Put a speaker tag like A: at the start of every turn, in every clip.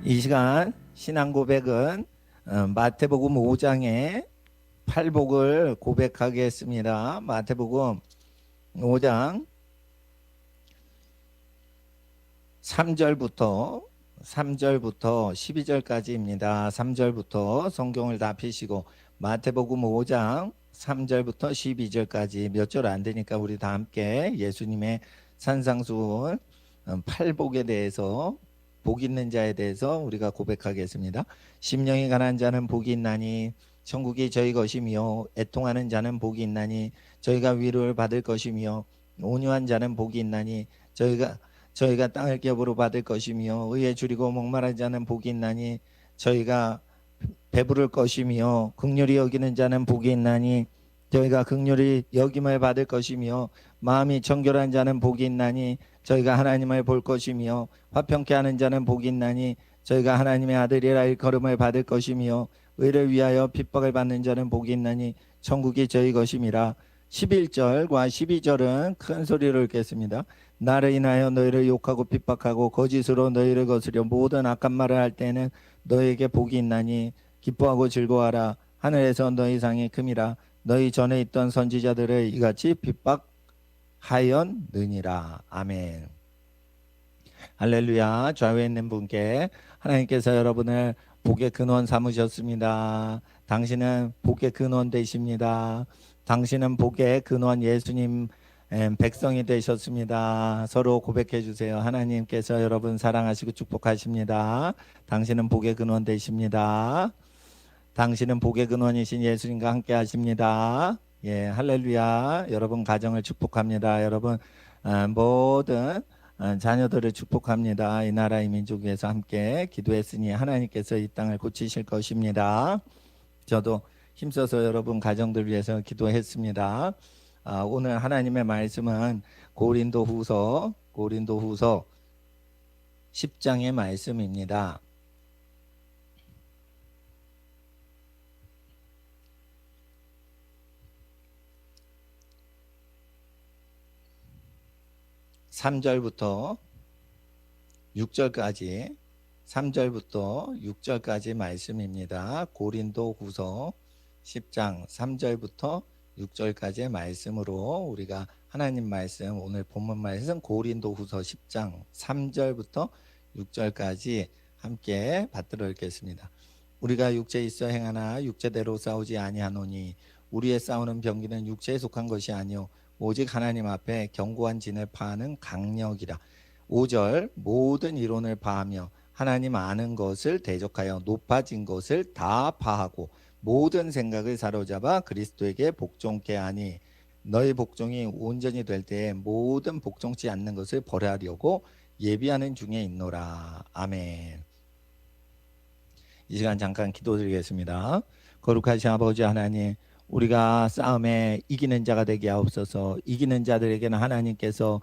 A: 이 시간 신앙 고백은 마태복음 5장의 팔복을 고백하겠습니다. 마태복음 5장 3절부터 12절까지입니다. 3절부터 성경을 다 펴시고 마태복음 5장 3절부터 12절까지 몇 절 안 되니까 우리 다 함께 예수님의 산상수훈 팔복에 대해서 복 있는 자에 대해서 우리가 고백하겠습니다. 심령이 가난한 자는 복이 있나니 천국이 저희 것이며 애통하는 자는 복이 있나니 저희가 위로를 받을 것이며 온유한 자는 복이 있나니 저희가 땅을 기업으로 받을 것이며 의에 줄이고 목마른 자는 복이 있나니 저희가 배부를 것이며 긍휼히 여기는 자는 복이 있나니 저희가 긍휼히 여김을 받을 것이며 마음이 정결한 자는 복이 있나니 저희가 하나님을 볼 것이며 화평케 하는 자는 복이 있나니 저희가 하나님의 아들이라 일컬음을 받을 것이며 의를 위하여 핍박을 받는 자는 복이 있나니 천국이 저희 것임이라. 11절과 12절은 큰 소리로 읽겠습니다. 나를 인하여 너희를 욕하고 핍박하고 거짓으로 너희를 거스려 모든 악한 말을 할 때는 너희에게 복이 있나니 기뻐하고 즐거워하라. 하늘에서 너희 상이 큼이라. 너희 전에 있던 선지자들을 이같이 핍박하였느니라. 아멘. 할렐루야. 좌우에 있는 분께 하나님께서 여러분을 복의 근원 삼으셨습니다. 당신은 복의 근원 되십니다. 당신은 복의 근원 예수님 백성이 되셨습니다. 서로 고백해 주세요. 하나님께서 여러분 사랑하시고 축복하십니다. 당신은 복의 근원 되십니다. 당신은 복의 근원이신 예수님과 함께 하십니다. 예, 할렐루야. 여러분 가정을 축복합니다. 여러분 모든 자녀들을 축복합니다. 이 나라 이 민족 위해서 함께 기도했으니 하나님께서 이 땅을 고치실 것입니다. 저도 힘써서 여러분 가정들 위해서 기도했습니다. 오늘 하나님의 말씀은 고린도후서 10장의 말씀입니다. (3절부터 6절까지) 말씀입니다. 고린도후서 10장 3절부터 6절까지의 말씀으로 우리가 하나님 말씀, 오늘 본문 말씀 고린도후서 10장 3절부터 6절까지 함께 받들어 읽겠습니다. 우리가 육체에 있어 행하나 육체대로 싸우지 아니하노니 우리의 싸우는 병기는 육체에 속한 것이 아니요 오직 하나님 앞에 견고한 진을 파하는 강력이라. 5절 모든 이론을 파하며 하나님 아는 것을 대적하여 높아진 것을 다 파하고 모든 생각을 사로잡아 그리스도에게 복종케 하니 너희 복종이 온전히 될 때에 모든 복종치 않는 것을 벌하려고 예비하는 중에 있노라. 아멘. 이 시간 잠깐 기도드리겠습니다. 거룩하신 아버지 하나님, 우리가 싸움에 이기는 자가 되게 하옵소서. 이기는 자들에게는 하나님께서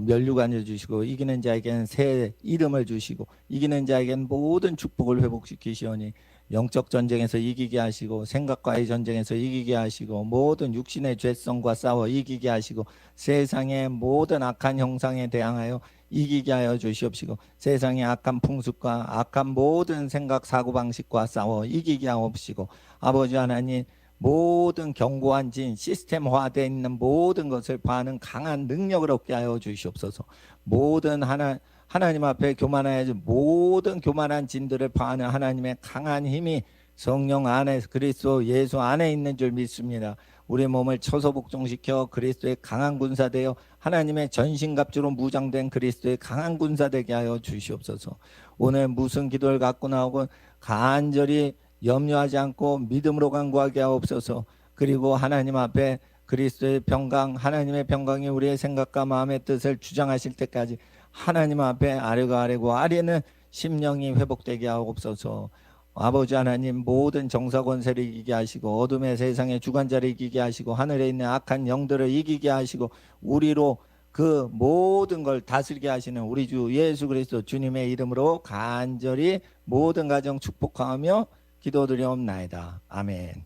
A: 면류관을 주시고 이기는 자에게는 새 이름을 주시고 이기는 자에게는 모든 축복을 회복시키시오니 영적 전쟁에서 이기게 하시고 생각과의 전쟁에서 이기게 하시고 모든 육신의 죄성과 싸워 이기게 하시고 세상의 모든 악한 형상에 대항하여 이기게 하여 주시옵시고 세상의 악한 풍습과 악한 모든 생각 사고방식과 싸워 이기게 하옵시고 아버지 하나님 모든 견고한 진 시스템화되어 있는 모든 것을 파하는 강한 능력을 얻게 하여 주시옵소서. 모든 하나님 앞에 교만하여 모든 교만한 진들을 파하는 하나님의 강한 힘이 성령 안에 그리스도 예수 안에 있는 줄 믿습니다. 우리 몸을 쳐서 복종시켜 그리스도의 강한 군사 되어 하나님의 전신갑주로 무장된 그리스도의 강한 군사 되게 하여 주시옵소서. 오늘 무슨 기도를 갖고 나오고 간절히 염려하지 않고 믿음으로 간구하게 하옵소서. 그리고 하나님 앞에 그리스도의 평강, 하나님의 평강이 우리의 생각과 마음의 뜻을 주장하실 때까지 하나님 앞에 아뢰고 아뢰고 아뢰는 심령이 회복되게 하옵소서. 아버지 하나님 모든 정사 권세를 이기게 하시고 어둠의 세상의 주관자를 이기게 하시고 하늘에 있는 악한 영들을 이기게 하시고 우리로 그 모든 걸 다스리게 하시는 우리 주 예수 그리스도 주님의 이름으로 간절히 모든 가정 축복하며 기도드리옵나이다. 아멘.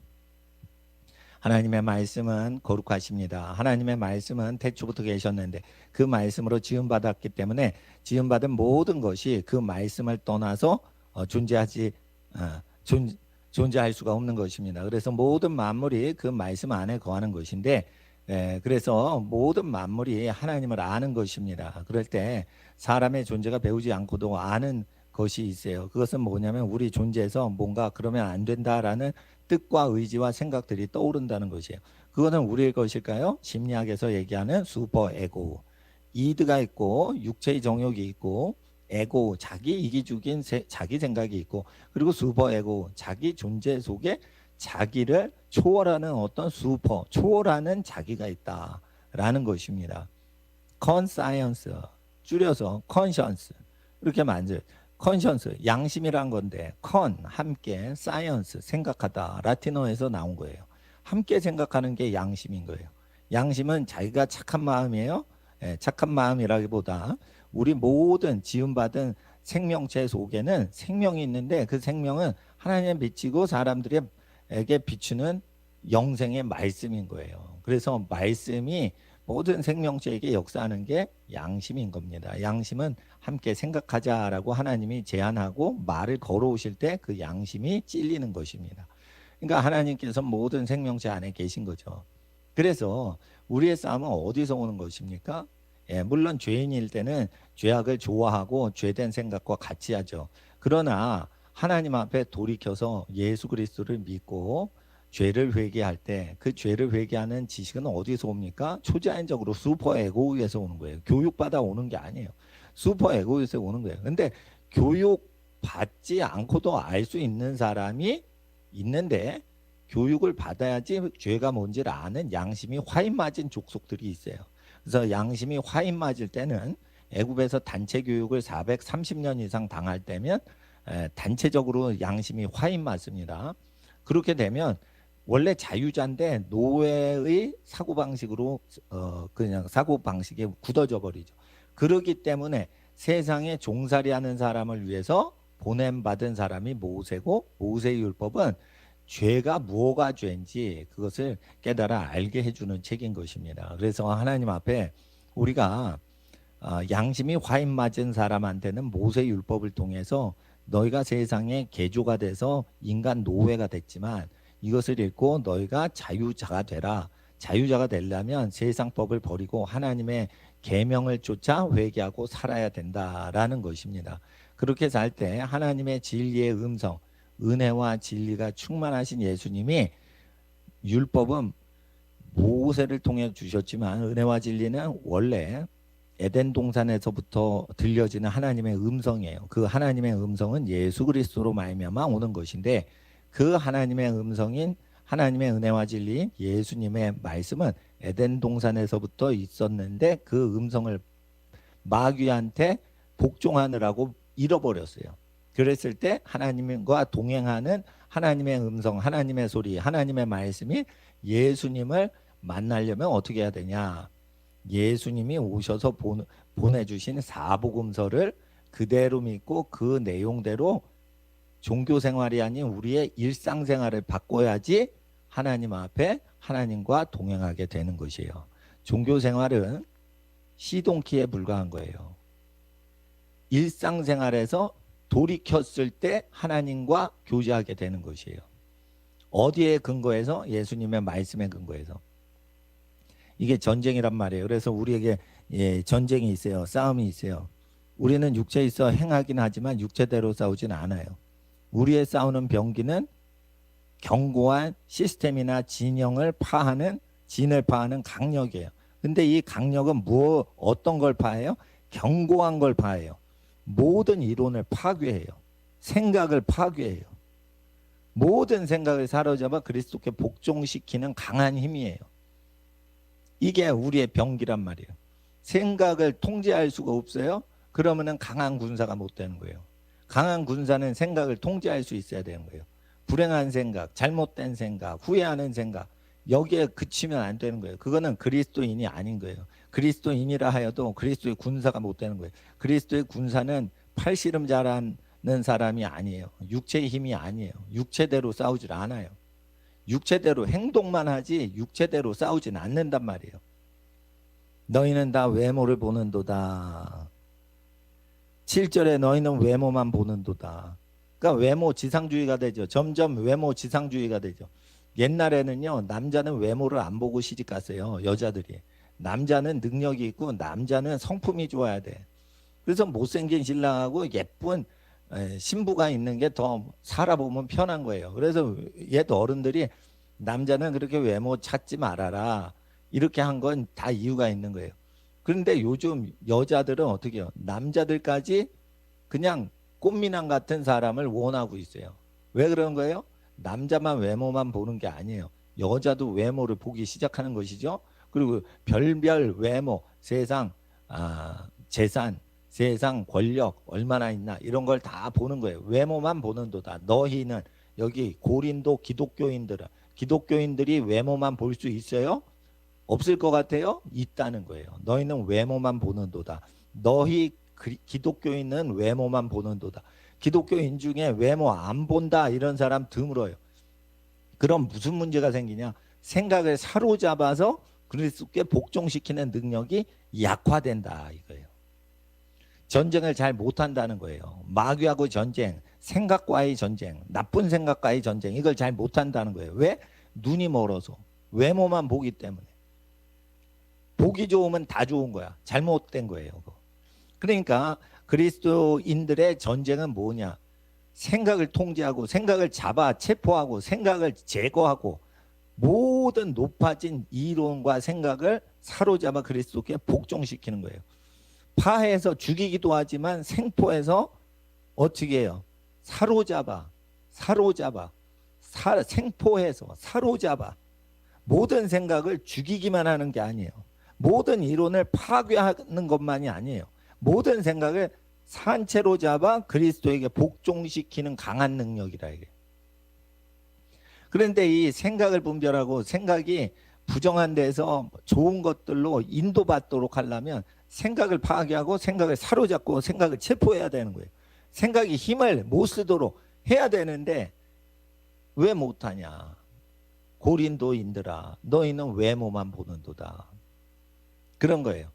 A: 하나님의 말씀은 거룩하십니다. 하나님의 말씀은 태초부터 계셨는데 그 말씀으로 지음받았기 때문에 지음받은 모든 것이 그 말씀을 떠나서 존재하지 어, 존, 존재할 수가 없는 것입니다. 그래서 모든 만물이 그 말씀 안에 거하는 것인데 그래서 모든 만물이 하나님을 아는 것입니다. 그럴 때 사람의 존재가 배우지 않고도 아는 것이 있어요. 그것은 뭐냐면 우리 존재에서 뭔가 그러면 안 된다라는 뜻과 의지와 생각들이 떠오른다는 것이에요. 그거는 우리의 것일까요? 심리학에서 얘기하는 슈퍼 에고. 이드가 있고 육체의 정욕이 있고 에고 자기 이기적인 자기 생각이 있고 그리고 슈퍼 에고 자기 존재 속에 자기를 초월하는 어떤 슈퍼 초월하는 자기가 있다라는 것입니다. 컨사이언스 줄여서 컨션스 이렇게 만들 컨션스 양심이란 건데 컨 함께 사이언스 생각하다 라틴어에서 나온 거예요. 함께 생각하는 게 양심인 거예요. 양심은 자기가 착한 마음이에요. 착한 마음이라기보다 우리 모든 지음받은 생명체 속에는 생명이 있는데 그 생명은 하나님에 비치고 사람들에게 비추는 영생의 말씀인 거예요. 그래서 말씀이 모든 생명체에게 역사하는 게 양심인 겁니다. 양심은 함께 생각하자라고 하나님이 제안하고 말을 걸어오실 때 그 양심이 찔리는 것입니다. 그러니까 하나님께서 모든 생명체 안에 계신 거죠. 그래서 우리의 싸움은 어디서 오는 것입니까? 물론 죄인일 때는 죄악을 좋아하고 죄된 생각과 같이 하죠. 그러나 하나님 앞에 돌이켜서 예수 그리스도를 믿고 죄를 회개할 때 그 죄를 회개하는 지식은 어디서 옵니까? 초자연적으로 슈퍼 에고에서 오는 거예요. 교육받아 오는 게 아니에요. 슈퍼 에고에서 오는 거예요. 근데 교육 받지 않고도 알 수 있는 사람이 있는데 교육을 받아야지 죄가 뭔지를 아는 양심이 화인 맞은 족속들이 있어요. 그래서 양심이 화인 맞을 때는 애굽에서 단체 교육을 430년 이상 당할 때면 단체적으로 양심이 화인 맞습니다. 그렇게 되면 원래 자유자인데 노예의 사고방식으로 그냥 사고방식에 굳어져 버리죠. 그렇기 때문에 세상에 종살이하는 사람을 위해서 보냄받은 사람이 모세고 모세의 율법은 죄가 무엇가 죄인지 그것을 깨달아 알게 해주는 책인 것입니다. 그래서 하나님 앞에 우리가 양심이 화인 맞은 사람한테는 모세 율법을 통해서 너희가 세상의 개조가 돼서 인간 노예가 됐지만 이것을 읽고 너희가 자유자가 되라. 자유자가 되려면 세상법을 버리고 하나님의 계명을 쫓아 회개하고 살아야 된다라는 것입니다. 그렇게 살 때 하나님의 진리의 음성, 은혜와 진리가 충만하신 예수님이 율법은 모세를 통해 주셨지만 은혜와 진리는 원래 에덴 동산에서부터 들려지는 하나님의 음성이에요. 그 하나님의 음성은 예수 그리스도로 말미암아 오는 것인데 그 하나님의 음성인 하나님의 은혜와 진리인 예수님의 말씀은 에덴 동산에서부터 있었는데 그 음성을 마귀한테 복종하느라고 잃어버렸어요. 그랬을 때 하나님과 동행하는 하나님의 음성, 하나님의 소리, 하나님의 말씀이 예수님을 만나려면 어떻게 해야 되냐? 예수님이 오셔서 보내주신 사복음서를 그대로 믿고 그 내용대로 종교 생활이 아닌 우리의 일상생활을 바꿔야지 하나님 앞에 하나님과 동행하게 되는 것이에요. 종교 생활은 시동키에 불과한 거예요. 일상생활에서 돌이켰을 때 하나님과 교제하게 되는 것이에요. 어디에 근거해서? 예수님의 말씀에 근거해서. 이게 전쟁이란 말이에요. 그래서 우리에게 전쟁이 있어요. 싸움이 있어요. 우리는 육체에 있어 행하긴 하지만 육체대로 싸우진 않아요. 우리의 싸우는 병기는 견고한 시스템이나 진영을 파하는 진을 파하는 강력이에요. 근데 이 강력은 어떤 걸 파해요? 견고한 걸 파해요. 모든 이론을 파괴해요. 생각을 파괴해요. 모든 생각을 사로잡아 그리스도께 복종시키는 강한 힘이에요. 이게 우리의 병기란 말이에요. 생각을 통제할 수가 없어요. 그러면은 강한 군사가 못 되는 거예요. 강한 군사는 생각을 통제할 수 있어야 되는 거예요. 불행한 생각, 잘못된 생각, 후회하는 생각 여기에 그치면 안 되는 거예요. 그거는 그리스도인이 아닌 거예요. 그리스도인이라 하여도 그리스도의 군사가 못 되는 거예요. 그리스도의 군사는 팔씨름자라는 사람이 아니에요. 육체의 힘이 아니에요. 육체대로 싸우질 않아요. 육체대로 행동만 하지 육체대로 싸우진 않는단 말이에요. 너희는 다 외모를 보는도다. 7절에 너희는 외모만 보는도다. 그러니까 외모 지상주의가 되죠. 점점 외모 지상주의가 되죠. 옛날에는요, 남자는 외모를 안 보고 시집 갔어요. 여자들이. 남자는 능력이 있고 남자는 성품이 좋아야 돼. 그래서 못생긴 신랑하고 예쁜 신부가 있는 게 더 살아보면 편한 거예요. 그래서 옛 어른들이 남자는 그렇게 외모 찾지 말아라. 이렇게 한 건 다 이유가 있는 거예요. 그런데 요즘 여자들은 어떻게 해요? 남자들까지 그냥 꽃미남 같은 사람을 원하고 있어요. 왜 그런 거예요? 남자만 외모만 보는 게 아니에요. 여자도 외모를 보기 시작하는 것이죠. 그리고 별별 외모, 세상, 재산, 세상 권력 얼마나 있나 이런 걸 다 보는 거예요. 외모만 보는도다. 너희는 여기 고린도 기독교인들이 외모만 볼 수 있어요? 없을 것 같아요? 있다는 거예요. 너희는 외모만 보는도다. 너희 기독교인은 외모만 보는도다. 기독교인 중에 외모 안 본다 이런 사람 드물어요. 그럼 무슨 문제가 생기냐? 생각을 사로잡아서 그리스도께 복종시키는 능력이 약화된다 이거예요. 전쟁을 잘 못한다는 거예요. 마귀하고 전쟁, 생각과의 전쟁, 나쁜 생각과의 전쟁 이걸 잘 못한다는 거예요. 왜? 눈이 멀어서 외모만 보기 때문에. 보기 좋으면 다 좋은 거야. 잘못된 거예요. 그러니까 그리스도인들의 전쟁은 뭐냐? 생각을 통제하고 생각을 잡아 체포하고 생각을 제거하고 모든 높아진 이론과 생각을 사로잡아 그리스도께 복종시키는 거예요. 파해서 죽이기도 하지만 생포해서 어떻게 해요? 생포해서 사로잡아 모든 생각을 죽이기만 하는 게 아니에요. 모든 이론을 파괴하는 것만이 아니에요. 모든 생각을 산채로 잡아 그리스도에게 복종시키는 강한 능력이라 이게. 그런데 이 생각을 분별하고 생각이 부정한 데서 좋은 것들로 인도받도록 하려면 생각을 파괴하고 생각을 사로잡고 생각을 체포해야 되는 거예요. 생각이 힘을 못 쓰도록 해야 되는데 왜 못하냐? 고린도인들아 너희는 외모만 보는도다. 그런 거예요.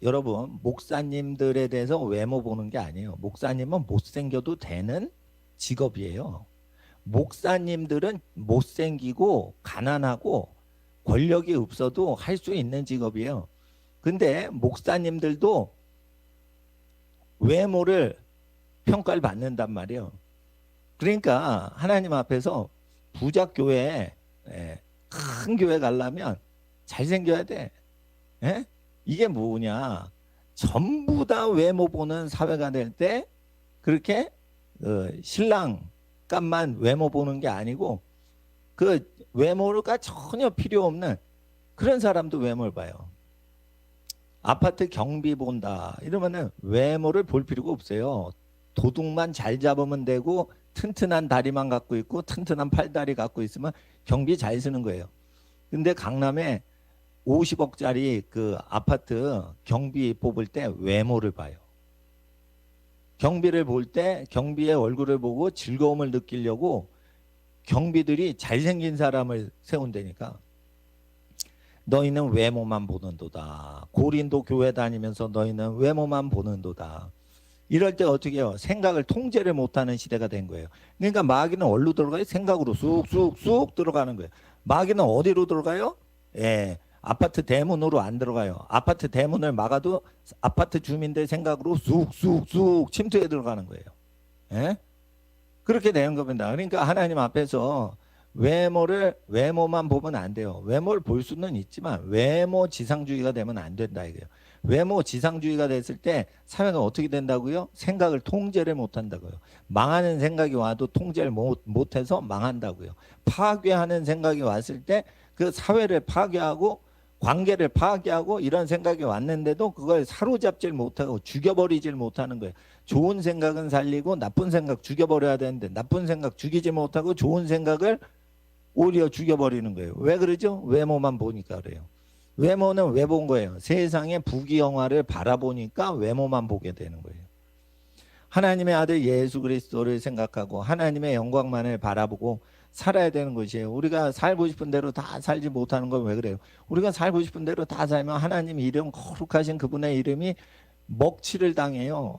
A: 여러분 목사님들에 대해서 외모 보는 게 아니에요. 목사님은 못생겨도 되는 직업이에요. 목사님들은 못생기고 가난하고 권력이 없어도 할 수 있는 직업이에요. 근데 목사님들도 외모를 평가를 받는단 말이에요. 그러니까 하나님 앞에서 부자 교회에 큰 교회 가려면 잘생겨야 돼. 에? 이게 뭐냐? 전부 다 외모 보는 사회가 될 때 그렇게 신랑 값만 외모 보는 게 아니고 그 외모가 전혀 필요 없는 그런 사람도 외모를 봐요. 아파트 경비 본다 이러면은 외모를 볼 필요가 없어요. 도둑만 잘 잡으면 되고 튼튼한 다리만 갖고 있고 튼튼한 팔다리 갖고 있으면 경비 잘 쓰는 거예요. 근데 강남에 50억짜리 그 아파트 경비 뽑을 때 외모를 봐요. 경비를 볼 때 경비의 얼굴을 보고 즐거움을 느끼려고 경비들이 잘생긴 사람을 세운다니까. 너희는 외모만 보는도다. 고린도 교회 다니면서 너희는 외모만 보는도다. 이럴 때 어떻게 해요? 생각을 통제를 못하는 시대가 된 거예요. 그러니까 마귀는 어디로 들어가요? 생각으로 쑥쑥쑥 들어가는 거예요. 마귀는 어디로 들어가요? 아파트 대문으로 안 들어가요. 아파트 대문을 막아도 아파트 주민들 생각으로 쑥쑥쑥 침투해 들어가는 거예요. 그렇게 되는 겁니다. 그러니까 하나님 앞에서 외모만 보면 안 돼요. 외모를 볼 수는 있지만 외모 지상주의가 되면 안 된다 이거예요. 외모 지상주의가 됐을 때 사회가 어떻게 된다고요? 생각을 통제를 못한다고요. 망하는 생각이 와도 통제를 못해서 망한다고요. 파괴하는 생각이 왔을 때 그 사회를 파괴하고 관계를 파괴하고 이런 생각이 왔는데도 그걸 사로잡질 못하고 죽여버리질 못하는 거예요. 좋은 생각은 살리고 나쁜 생각 죽여버려야 되는데 나쁜 생각 죽이지 못하고 좋은 생각을 오히려 죽여버리는 거예요. 왜 그러죠? 외모만 보니까 그래요. 외모는 왜 본 거예요? 세상의 부귀영화를 바라보니까 외모만 보게 되는 거예요. 하나님의 아들 예수 그리스도를 생각하고 하나님의 영광만을 바라보고 살아야 되는 것이에요. 우리가 살고 싶은 대로 다 살지 못하는 건 왜 그래요? 우리가 살고 싶은 대로 다 살면 하나님 이름 거룩하신 그분의 이름이 먹칠을 당해요.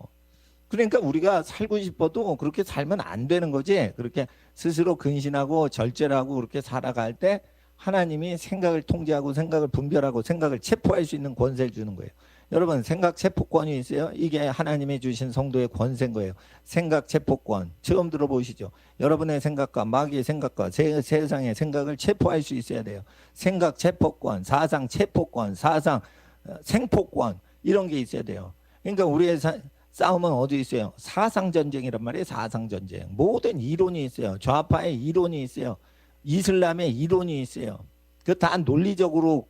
A: 그러니까 우리가 살고 싶어도 그렇게 살면 안 되는 거지. 그렇게 스스로 근신하고 절제를 하고 그렇게 살아갈 때 하나님이 생각을 통제하고 생각을 분별하고 생각을 체포할 수 있는 권세를 주는 거예요. 여러분 생각 체포권이 있어요. 이게 하나님이 주신 성도의 권세인 거예요. 생각 체포권 처음 들어보시죠. 여러분의 생각과 마귀의 생각과 세상의 생각을 체포할 수 있어야 돼요. 생각 체포권, 사상 체포권, 사상 생포권 이런 게 있어야 돼요. 그러니까 우리의 싸움은 어디 있어요? 사상전쟁이란 말이에요. 사상전쟁. 모든 이론이 있어요. 좌파의 이론이 있어요. 이슬람의 이론이 있어요. 그 다 논리적으로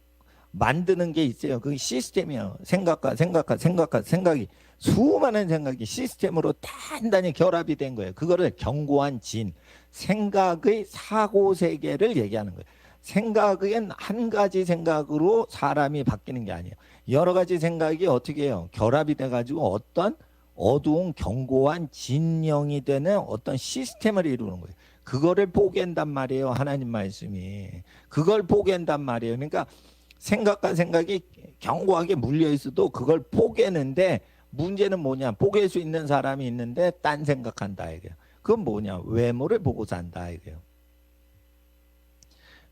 A: 만드는 게 있어요. 그게 시스템이에요. 생각이 수많은 생각이 시스템으로 단단히 결합이 된 거예요. 그거를 견고한 진, 생각의 사고 세계를 얘기하는 거예요. 생각은 한 가지 생각으로 사람이 바뀌는 게 아니에요. 여러 가지 생각이 어떻게 해요? 결합이 돼가지고 어떤 어두운 견고한 진영이 되는 어떤 시스템을 이루는 거예요. 그거를 뽀갠단 말이에요. 하나님 말씀이. 그걸 뽀갠단 말이에요. 그러니까 생각과 생각이 견고하게 물려 있어도 그걸 뽀개는데 문제는 뭐냐? 뽀갤 수 있는 사람이 있는데 딴 생각한다 이게요. 그건 뭐냐? 외모를 보고 산다 이게요.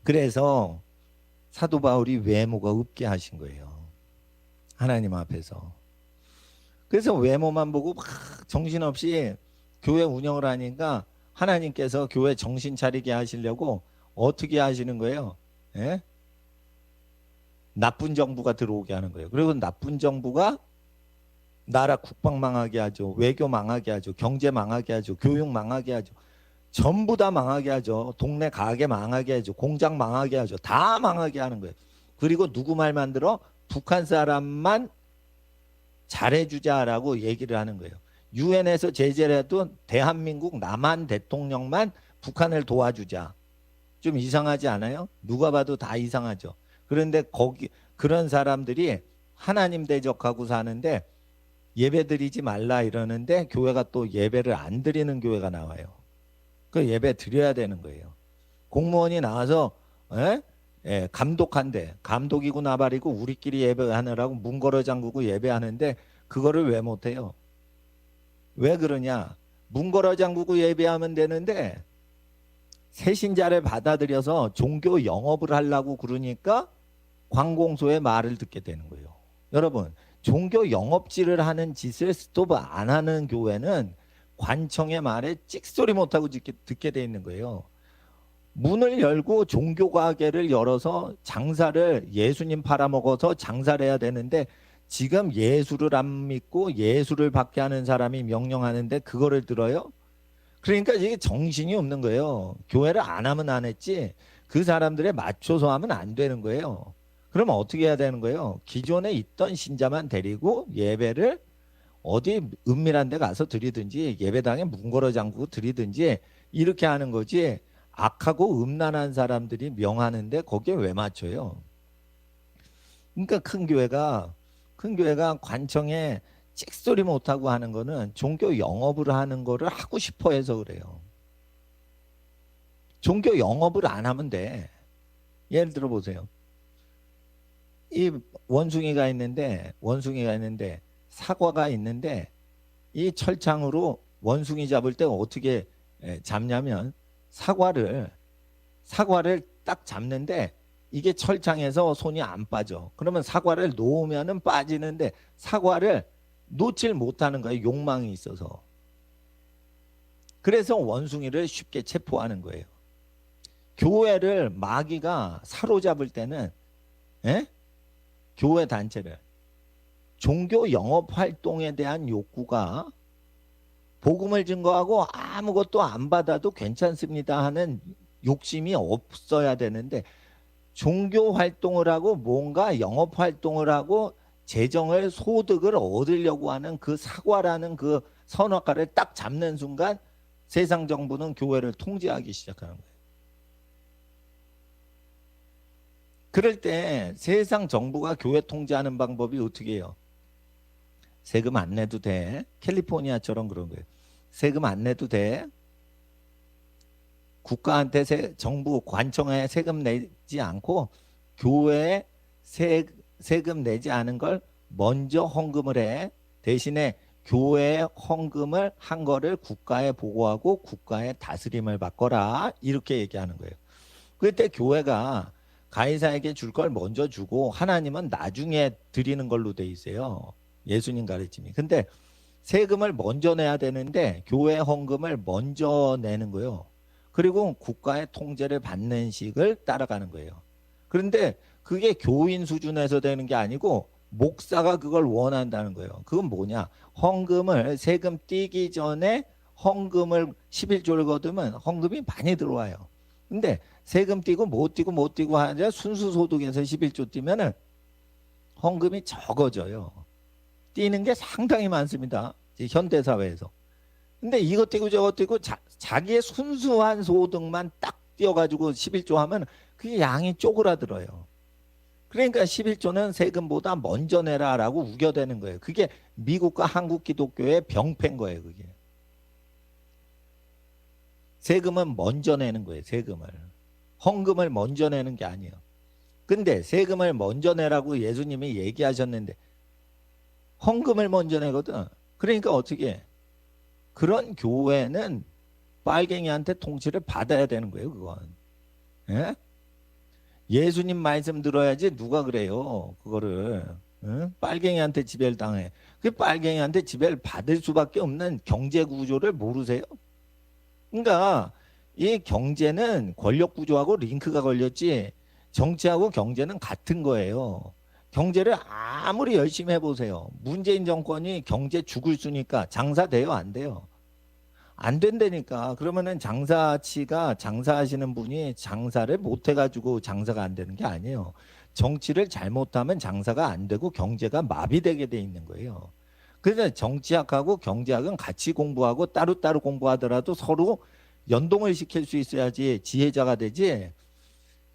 A: 그래서 사도 바울이 외모가 없게 하신 거예요. 하나님 앞에서. 그래서 외모만 보고 막 정신없이 교회 운영을 하니까 하나님께서 교회 정신 차리게 하시려고 어떻게 하시는 거예요? 예? 나쁜 정부가 들어오게 하는 거예요. 그리고 나쁜 정부가 나라 국방 망하게 하죠. 외교 망하게 하죠. 경제 망하게 하죠. 교육 망하게 하죠. 전부 다 망하게 하죠. 동네 가게 망하게 하죠. 공장 망하게 하죠. 다 망하게 하는 거예요. 그리고 누구 말만 들어? 북한 사람만 잘해주자라고 얘기를 하는 거예요. 유엔에서 제재를 해도 대한민국 남한 대통령만 북한을 도와주자. 좀 이상하지 않아요? 누가 봐도 다 이상하죠. 그런데 거기 그런 사람들이 하나님 대적하고 사는데 예배 드리지 말라 이러는데 교회가 또 예배를 안 드리는 교회가 나와요. 그 예배 드려야 되는 거예요. 공무원이 나와서 감독한대. 감독이고 나발이고 우리끼리 예배하느라고 문 걸어 잠그고 예배하는데 그거를 왜 못해요? 왜 그러냐? 문 걸어 잠그고 예배하면 되는데 새신자를 받아들여서 종교 영업을 하려고 그러니까 관공서의 말을 듣게 되는 거예요. 여러분 종교 영업질을 하는 짓을 스톱 안 하는 교회는 관청의 말에 찍소리 못하고 듣게 돼 있는 거예요. 문을 열고 종교가게를 열어서 장사를 예수님 팔아먹어서 장사를 해야 되는데 지금 예수를 안 믿고 예수를 받게 하는 사람이 명령하는데 그거를 들어요? 그러니까 이게 정신이 없는 거예요. 교회를 안 하면 안 했지 그 사람들에 맞춰서 하면 안 되는 거예요. 그러면 어떻게 해야 되는 거예요? 기존에 있던 신자만 데리고 예배를 어디 은밀한 데 가서 드리든지 예배당에 문 걸어 잠그고 드리든지 이렇게 하는 거지 악하고 음란한 사람들이 명하는데 거기에 왜 맞춰요? 그러니까 큰 교회가 관청에 찍소리 못하고 하는 거는 종교 영업을 하는 거를 하고 싶어 해서 그래요. 종교 영업을 안 하면 돼. 예를 들어 보세요. 이 원숭이가 있는데 사과가 있는데 이 철창으로 원숭이 잡을 때 어떻게 잡냐면 사과를 딱 잡는데 이게 철창에서 손이 안 빠져. 그러면 사과를 놓으면은 빠지는데 사과를 놓질 못하는 거예요. 욕망이 있어서. 그래서 원숭이를 쉽게 체포하는 거예요. 교회를 마귀가 사로잡을 때는 교회 단체를 종교 영업 활동에 대한 욕구가 복음을 증거하고 아무것도 안 받아도 괜찮습니다 하는 욕심이 없어야 되는데 종교 활동을 하고 뭔가 영업 활동을 하고 재정을 소득을 얻으려고 하는 그 사과라는 그 선악과를 딱 잡는 순간 세상 정부는 교회를 통제하기 시작하는 거예요. 그럴 때 세상 정부가 교회 통제하는 방법이 어떻게 해요? 세금 안 내도 돼. 캘리포니아처럼 그런 거예요. 세금 안 내도 돼. 국가한테 정부 관청에 세금 내지 않고 교회에 세금 내지 않은 걸 먼저 헌금을 해. 대신에 교회에 헌금을 한 거를 국가에 보고하고 국가의 다스림을 받거라. 이렇게 얘기하는 거예요. 그때 교회가 가이사에게 줄 걸 먼저 주고 하나님은 나중에 드리는 걸로 돼 있어요. 예수님 가르침이. 근데 세금을 먼저 내야 되는데 교회 헌금을 먼저 내는 거예요. 그리고 국가의 통제를 받는 식을 따라가는 거예요. 그런데 그게 교인 수준에서 되는 게 아니고 목사가 그걸 원한다는 거예요. 그건 뭐냐? 헌금을 세금 떼기 전에 헌금을 11조를 거두면 헌금이 많이 들어와요. 근데 세금 떼고 못 떼고 하자 순수 소득에서 11조 떼면은 헌금이 적어져요. 떼는 게 상당히 많습니다. 현대 사회에서. 근데 이것 떼고 저것 떼고 자기의 순수한 소득만 딱 떼어가지고 11조 하면 그게 양이 쪼그라들어요. 그러니까 11조는 세금보다 먼저 내라라고 우겨대는 거예요. 그게 미국과 한국 기독교의 병폐인 거예요. 그게. 세금은 먼저 내는 거예요. 세금을. 헌금을 먼저 내는 게 아니에요. 근데 세금을 먼저 내라고 예수님이 얘기하셨는데 헌금을 먼저 내거든. 그러니까 어떻게 해? 그런 교회는 빨갱이한테 통치를 받아야 되는 거예요. 그건. 예? 예수님 말씀 들어야지 누가 그래요. 그거를. 응? 빨갱이한테 지배를 당해. 그 빨갱이한테 지배를 받을 수밖에 없는 경제 구조를 모르세요? 그러니까 이 경제는 권력 구조하고 링크가 걸렸지 정치하고 경제는 같은 거예요. 경제를 아무리 열심히 해보세요. 문재인 정권이 경제 죽을 수니까 장사 돼요? 안 돼요? 안 된다니까. 그러면은 장사치가 장사하시는 분이 장사를 못 해가지고 장사가 안 되는 게 아니에요. 정치를 잘못하면 장사가 안 되고 경제가 마비되게 돼 있는 거예요. 그래서 정치학하고 경제학은 같이 공부하고 따로따로 공부하더라도 서로 연동을 시킬 수 있어야지 지혜자가 되지.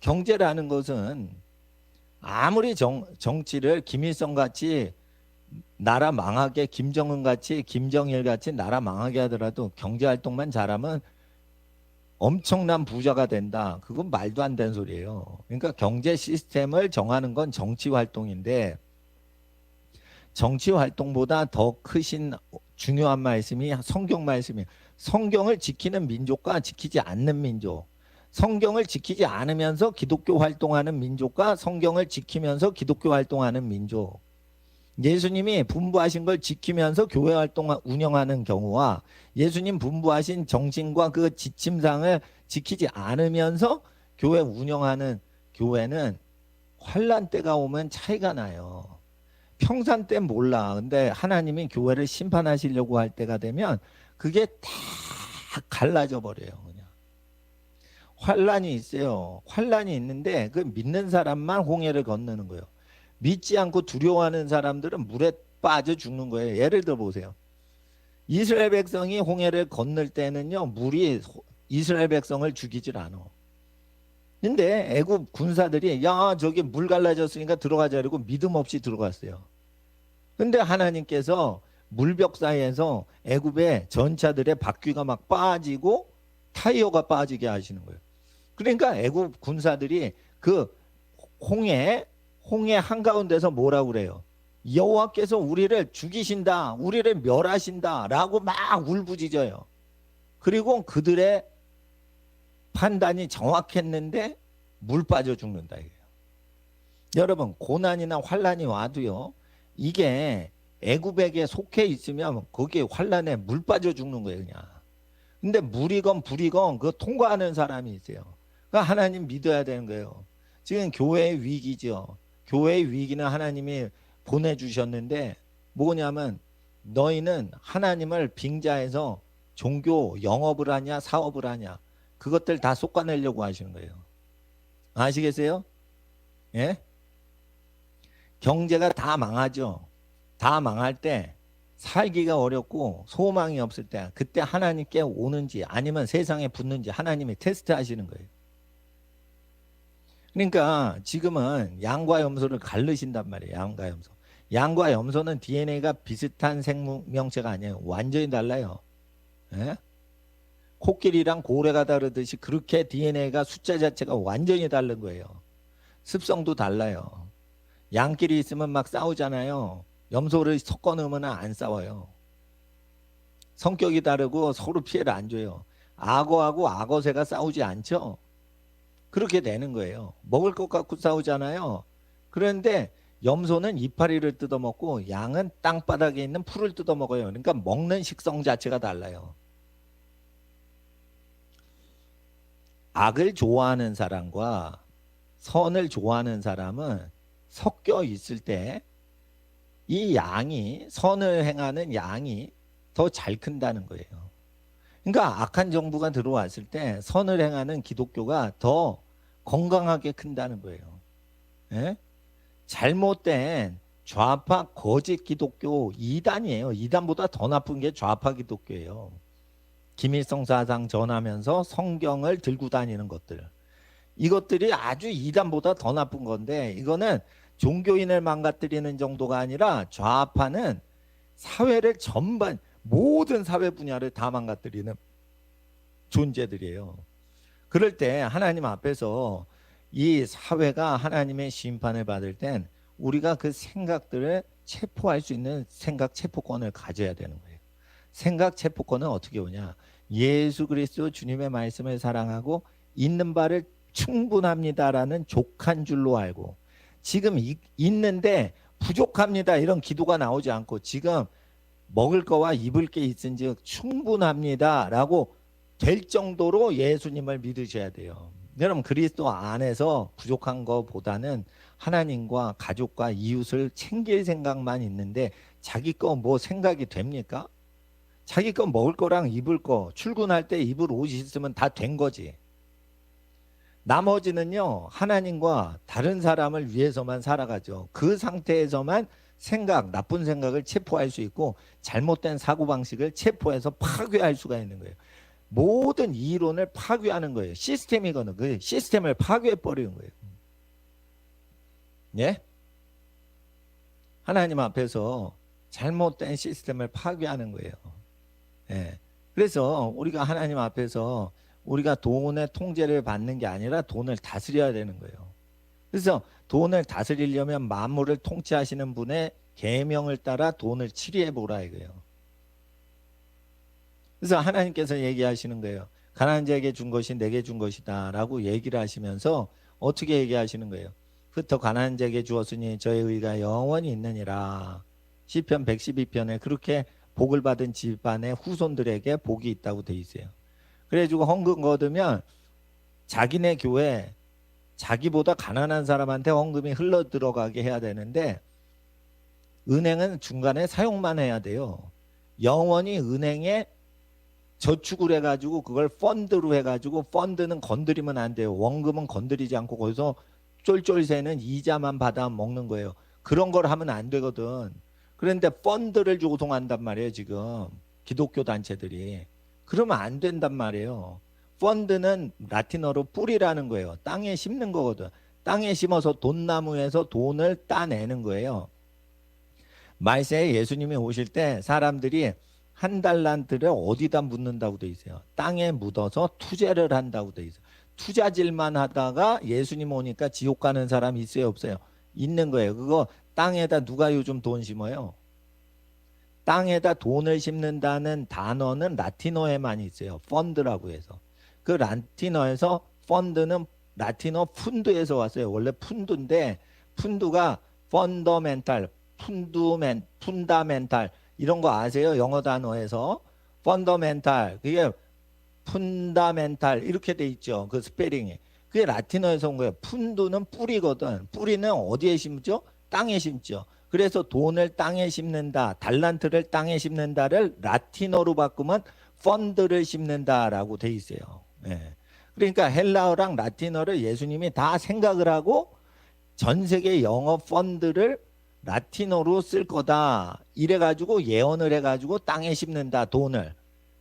A: 경제라는 것은 아무리 정치를 김일성 같이 나라 망하게 김정은 같이 김정일 같이 나라 망하게 하더라도 경제활동만 잘하면 엄청난 부자가 된다. 그건 말도 안 되는 소리예요. 그러니까 경제 시스템을 정하는 건 정치활동인데 정치활동보다 더 크신 중요한 말씀이 성경 말씀이에요. 성경을 지키는 민족과 지키지 않는 민족. 성경을 지키지 않으면서 기독교 활동하는 민족과 성경을 지키면서 기독교 활동하는 민족. 예수님이 분부하신 걸 지키면서 교회 활동 운영하는 경우와 예수님 분부하신 정신과 그 지침상을 지키지 않으면서 교회 운영하는 교회는 환란 때가 오면 차이가 나요. 평산 때 몰라. 근데 하나님이 교회를 심판하시려고 할 때가 되면 그게 다 갈라져 버려요. 그냥. 환란이 있어요. 환란이 있는데 그 믿는 사람만 홍해를 건너는 거예요. 믿지 않고 두려워하는 사람들은 물에 빠져 죽는 거예요. 예를 들어 보세요. 이스라엘 백성이 홍해를 건널 때는요. 물이 이스라엘 백성을 죽이질 않아. 근데 애굽 군사들이 야 저기 물 갈라졌으니까 들어가자 그러고 믿음 없이 들어갔어요. 근데 하나님께서 물벽 사이에서 애굽의 전차들의 바퀴가 막 빠지고 타이어가 빠지게 하시는 거예요. 그러니까 애굽 군사들이 그 홍해 한가운데서 뭐라고 그래요? 여호와께서 우리를 죽이신다. 우리를 멸하신다. 라고 막 울부짖어요. 그리고 그들의 판단이 정확했는데 물 빠져 죽는다. 이게요. 여러분 고난이나 환란이 와도요. 이게 애굽에게 속해 있으면 거기에 환란에 물 빠져 죽는 거예요. 그냥. 근데 물이건 불이건 그거 통과하는 사람이 있어요. 그러니까 하나님 믿어야 되는 거예요. 지금 교회의 위기죠. 교회의 위기는 하나님이 보내주셨는데 뭐냐면 너희는 하나님을 빙자해서 종교 영업을 하냐 사업을 하냐 그것들 다 솎아내려고 하시는 거예요. 아시겠어요? 예? 경제가 다 망하죠. 다 망할 때 살기가 어렵고 소망이 없을 때 그때 하나님께 오는지 아니면 세상에 붙는지 하나님이 테스트 하시는 거예요. 그러니까 지금은 양과 염소를 가르신단 말이에요. 양과 염소. 양과 염소는 DNA가 비슷한 생명체가 아니에요. 완전히 달라요. 예? 코끼리랑 고래가 다르듯이 그렇게 DNA가 숫자 자체가 완전히 다른 거예요. 습성도 달라요. 양끼리 있으면 막 싸우잖아요. 염소를 섞어 넣으면 안 싸워요. 성격이 다르고 서로 피해를 안 줘요. 악어하고 악어새가 싸우지 않죠. 그렇게 되는 거예요. 먹을 것 갖고 싸우잖아요. 그런데 염소는 이파리를 뜯어먹고 양은 땅바닥에 있는 풀을 뜯어먹어요. 그러니까 먹는 식성 자체가 달라요. 악을 좋아하는 사람과 선을 좋아하는 사람은 섞여 있을 때 이 양이, 선을 행하는 양이 더 잘 큰다는 거예요. 그러니까 악한 정부가 들어왔을 때 선을 행하는 기독교가 더 건강하게 큰다는 거예요. 예? 잘못된 좌파 거짓 기독교 이단이에요. 이단보다 더 나쁜 게 좌파 기독교예요. 김일성 사상 전하면서 성경을 들고 다니는 것들. 이것들이 아주 이단보다 더 나쁜 건데, 이거는 종교인을 망가뜨리는 정도가 아니라 좌파는 사회를 전반, 모든 사회 분야를 다 망가뜨리는 존재들이에요. 그럴 때 하나님 앞에서 이 사회가 하나님의 심판을 받을 땐 우리가 그 생각들을 체포할 수 있는 생각 체포권을 가져야 되는 거예요. 생각 체포권은 어떻게 오냐? 예수 그리스도 주님의 말씀을 사랑하고 있는 바를 충분합니다라는 족한 줄로 알고, 지금 있는데 부족합니다 이런 기도가 나오지 않고, 지금 먹을 거와 입을 게 있은즉 충분합니다라고 될 정도로 예수님을 믿으셔야 돼요. 여러분, 그리스도 안에서 부족한 것보다는 하나님과 가족과 이웃을 챙길 생각만 있는데 자기 거 뭐 생각이 됩니까? 자기 거 먹을 거랑 입을 거, 출근할 때 입을 옷이 있으면 다 된 거지. 나머지는요, 하나님과 다른 사람을 위해서만 살아가죠. 그 상태에서만 나쁜 생각을 체포할 수 있고 잘못된 사고방식을 체포해서 파괴할 수가 있는 거예요. 모든 이론을 파괴하는 거예요. 시스템이거든. 그 시스템을 파괴해버리는 거예요. 예? 하나님 앞에서 잘못된 시스템을 파괴하는 거예요. 예. 그래서 우리가 하나님 앞에서 우리가 돈의 통제를 받는 게 아니라 돈을 다스려야 되는 거예요. 그래서 돈을 다스리려면 만물을 통치하시는 분의 계명을 따라 돈을 치리해 보라 이거예요. 그래서 하나님께서 얘기하시는 거예요. 가난한 자에게 준 것이 내게 준 것이다 라고 얘기를 하시면서 어떻게 얘기하시는 거예요? 흩어 가난한 자에게 주었으니 저의 의가 영원히 있느니라. 시편 112편에 그렇게 복을 받은 집안의 후손들에게 복이 있다고 돼 있어요. 그래가지고 헌금 거두면 자기네 교회 자기보다 가난한 사람한테 헌금이 흘러 들어가게 해야 되는데, 은행은 중간에 사용만 해야 돼요. 영원히 은행에 저축을 해가지고 그걸 펀드로 해가지고, 펀드는 건드리면 안 돼요. 원금은 건드리지 않고 거기서 쫄쫄 새는 이자만 받아 먹는 거예요. 그런 걸 하면 안 되거든. 그런데 펀드를 조성한단 말이에요. 지금 기독교 단체들이. 그러면 안 된단 말이에요. 펀드는 라틴어로 뿌리라는 거예요. 땅에 심는 거거든. 땅에 심어서 돈나무에서 돈을 따내는 거예요. 말세에 예수님이 오실 때 사람들이 한 달란트를 어디다 묻는다고 돼 있어요? 땅에 묻어서 투자를 한다고 돼 있어요. 투자질만 하다가 예수님 오니까 지옥 가는 사람 있어요, 없어요? 있는 거예요. 그거 땅에다 누가 요즘 돈 심어요? 땅에다 돈을 심는다는 단어는 라틴어에만 있어요. 펀드라고 해서. 그 라틴어에서 펀드는 라틴어 푼드에서 왔어요. 원래 푼드인데, 푼드가 펀더멘탈, 푼다멘탈 이런 거 아세요? 영어 단어에서 펀더멘탈, 그게 푼다멘탈 이렇게 돼 있죠. 그 스페링이. 그게 라틴어에서 온 거예요. 푼드는 뿌리거든. 뿌리는 어디에 심죠? 땅에 심죠. 그래서 돈을 땅에 심는다, 달란트를 땅에 심는다를 라틴어로 바꾸면 펀드를 심는다라고 돼 있어요. 예. 그러니까 헬라어랑 라틴어를 예수님이 다 생각을 하고 전 세계 영어 펀드를 라틴어로 쓸 거다. 이래가지고 예언을 해가지고 땅에 심는다, 돈을.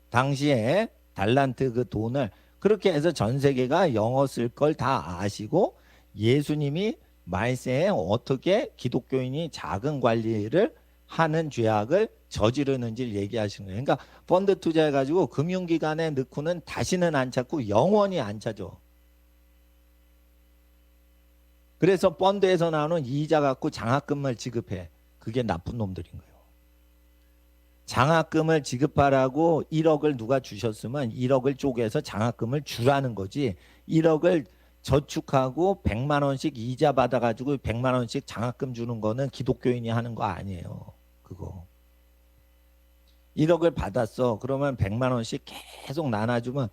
A: 당시에 달란트 그 돈을 그렇게 해서 전 세계가 영어 쓸 걸 다 아시고, 예수님이 말세에 어떻게 기독교인이 자금 관리를 하는 죄악을 저지르는지를 얘기하시는 거예요. 그러니까 펀드 투자해가지고 금융기관에 넣고는 다시는 안 찾고 영원히 안 찾아. 그래서 펀드에서 나오는 이자 갖고 장학금을 지급해. 그게 나쁜 놈들인 거예요. 장학금을 지급하라고 1억을 누가 주셨으면 1억을 쪼개서 장학금을 주라는 거지. 1억을 저축하고 100만 원씩 이자 받아가지고 100만 원씩 장학금 주는 거는 기독교인이 하는 거 아니에요. 그거. 1억을 받았어. 그러면 100만 원씩 계속 나눠주면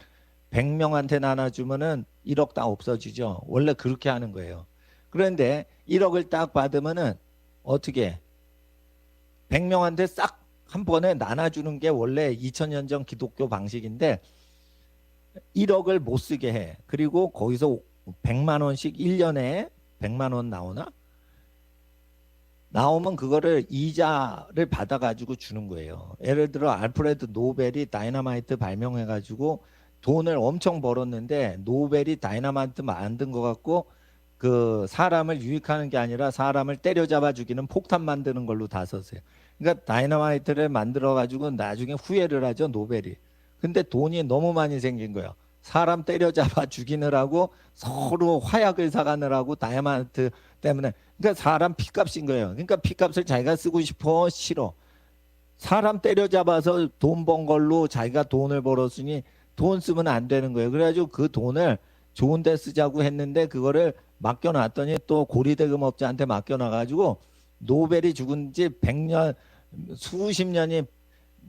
A: 100명한테 나눠주면은 1억 다 없어지죠. 원래 그렇게 하는 거예요. 그런데 1억을 딱 받으면은 어떻게 100명한테 싹 한 번에 나눠주는 게 원래 2000년 전 기독교 방식인데 1억을 못 쓰게 해. 그리고 거기서 100만 원씩 1년에 100만 원 나오나? 나오면 그거를 이자를 받아가지고 주는 거예요. 예를 들어 알프레드 노벨이 다이너마이트 발명해가지고 돈을 엄청 벌었는데 노벨이 다이너마이트 만든 것 같고 그 사람을 유익하는 게 아니라 사람을 때려잡아 죽이는 폭탄 만드는 걸로 다 썼어요. 그러니까 다이너마이트를 만들어 가지고 나중에 후회를 하죠, 노벨이. 근데 돈이 너무 많이 생긴 거예요. 사람 때려잡아 죽이느라고 서로 화약을 사가느라고 다이너마이트 때문에. 그러니까 사람 피값인 거예요. 그러니까 피값을 자기가 쓰고 싶어? 싫어. 사람 때려잡아서 돈 번 걸로 자기가 돈을 벌었으니 돈 쓰면 안 되는 거예요. 그래가지고 그 돈을 좋은 데 쓰자고 했는데 그거를 맡겨놨더니 또 고리대금업자한테 맡겨놔가지고 노벨이 죽은 지 100년 수십 년이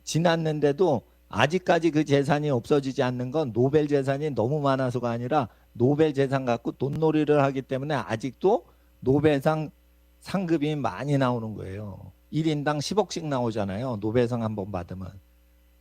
A: 지났는데도 아직까지 그 재산이 없어지지 않는 건 노벨 재산이 너무 많아서가 아니라 노벨 재산 갖고 돈놀이를 하기 때문에 아직도 노벨상 상금이 많이 나오는 거예요. 1인당 10억씩 나오잖아요. 노벨상 한 번 받으면.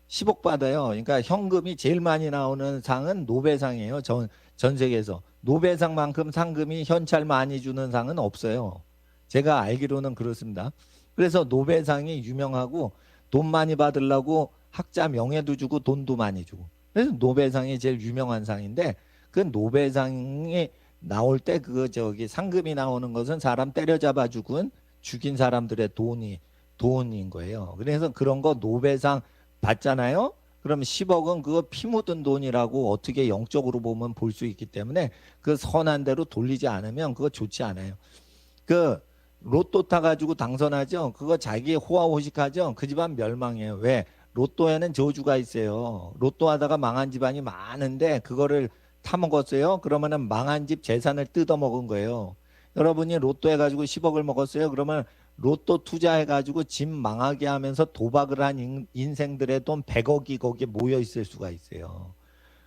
A: 10억 받아요. 그러니까 현금이 제일 많이 나오는 상은 노벨상이에요. 전 세계에서. 노벨상만큼 상금이 현찰 많이 주는 상은 없어요. 제가 알기로는 그렇습니다. 그래서 노벨상이 유명하고 돈 많이 받으려고 학자 명예도 주고 돈도 많이 주고. 그래서 노벨상이 제일 유명한 상인데 그 노벨상이 나올 때 그 저기 상금이 나오는 것은 사람 때려잡아 죽인 사람들의 돈인 거예요. 그래서 그런 거 노벨상 받잖아요. 그럼 10억은 그거 피 묻은 돈이라고 어떻게 영적으로 보면 볼 수 있기 때문에 그 선한 대로 돌리지 않으면 그거 좋지 않아요. 그 로또 타가지고 당선하죠. 그거 자기 호화호식하죠. 그 집안 멸망이에요. 왜? 로또에는 저주가 있어요. 로또 하다가 망한 집안이 많은데 그거를 타먹었어요. 그러면은 망한 집 재산을 뜯어먹은 거예요. 여러분이 로또 해가지고 10억을 먹었어요. 그러면 로또 투자해가지고 집 망하게 하면서 도박을 한 인생들의 돈 100억이 거기에 모여 있을 수가 있어요.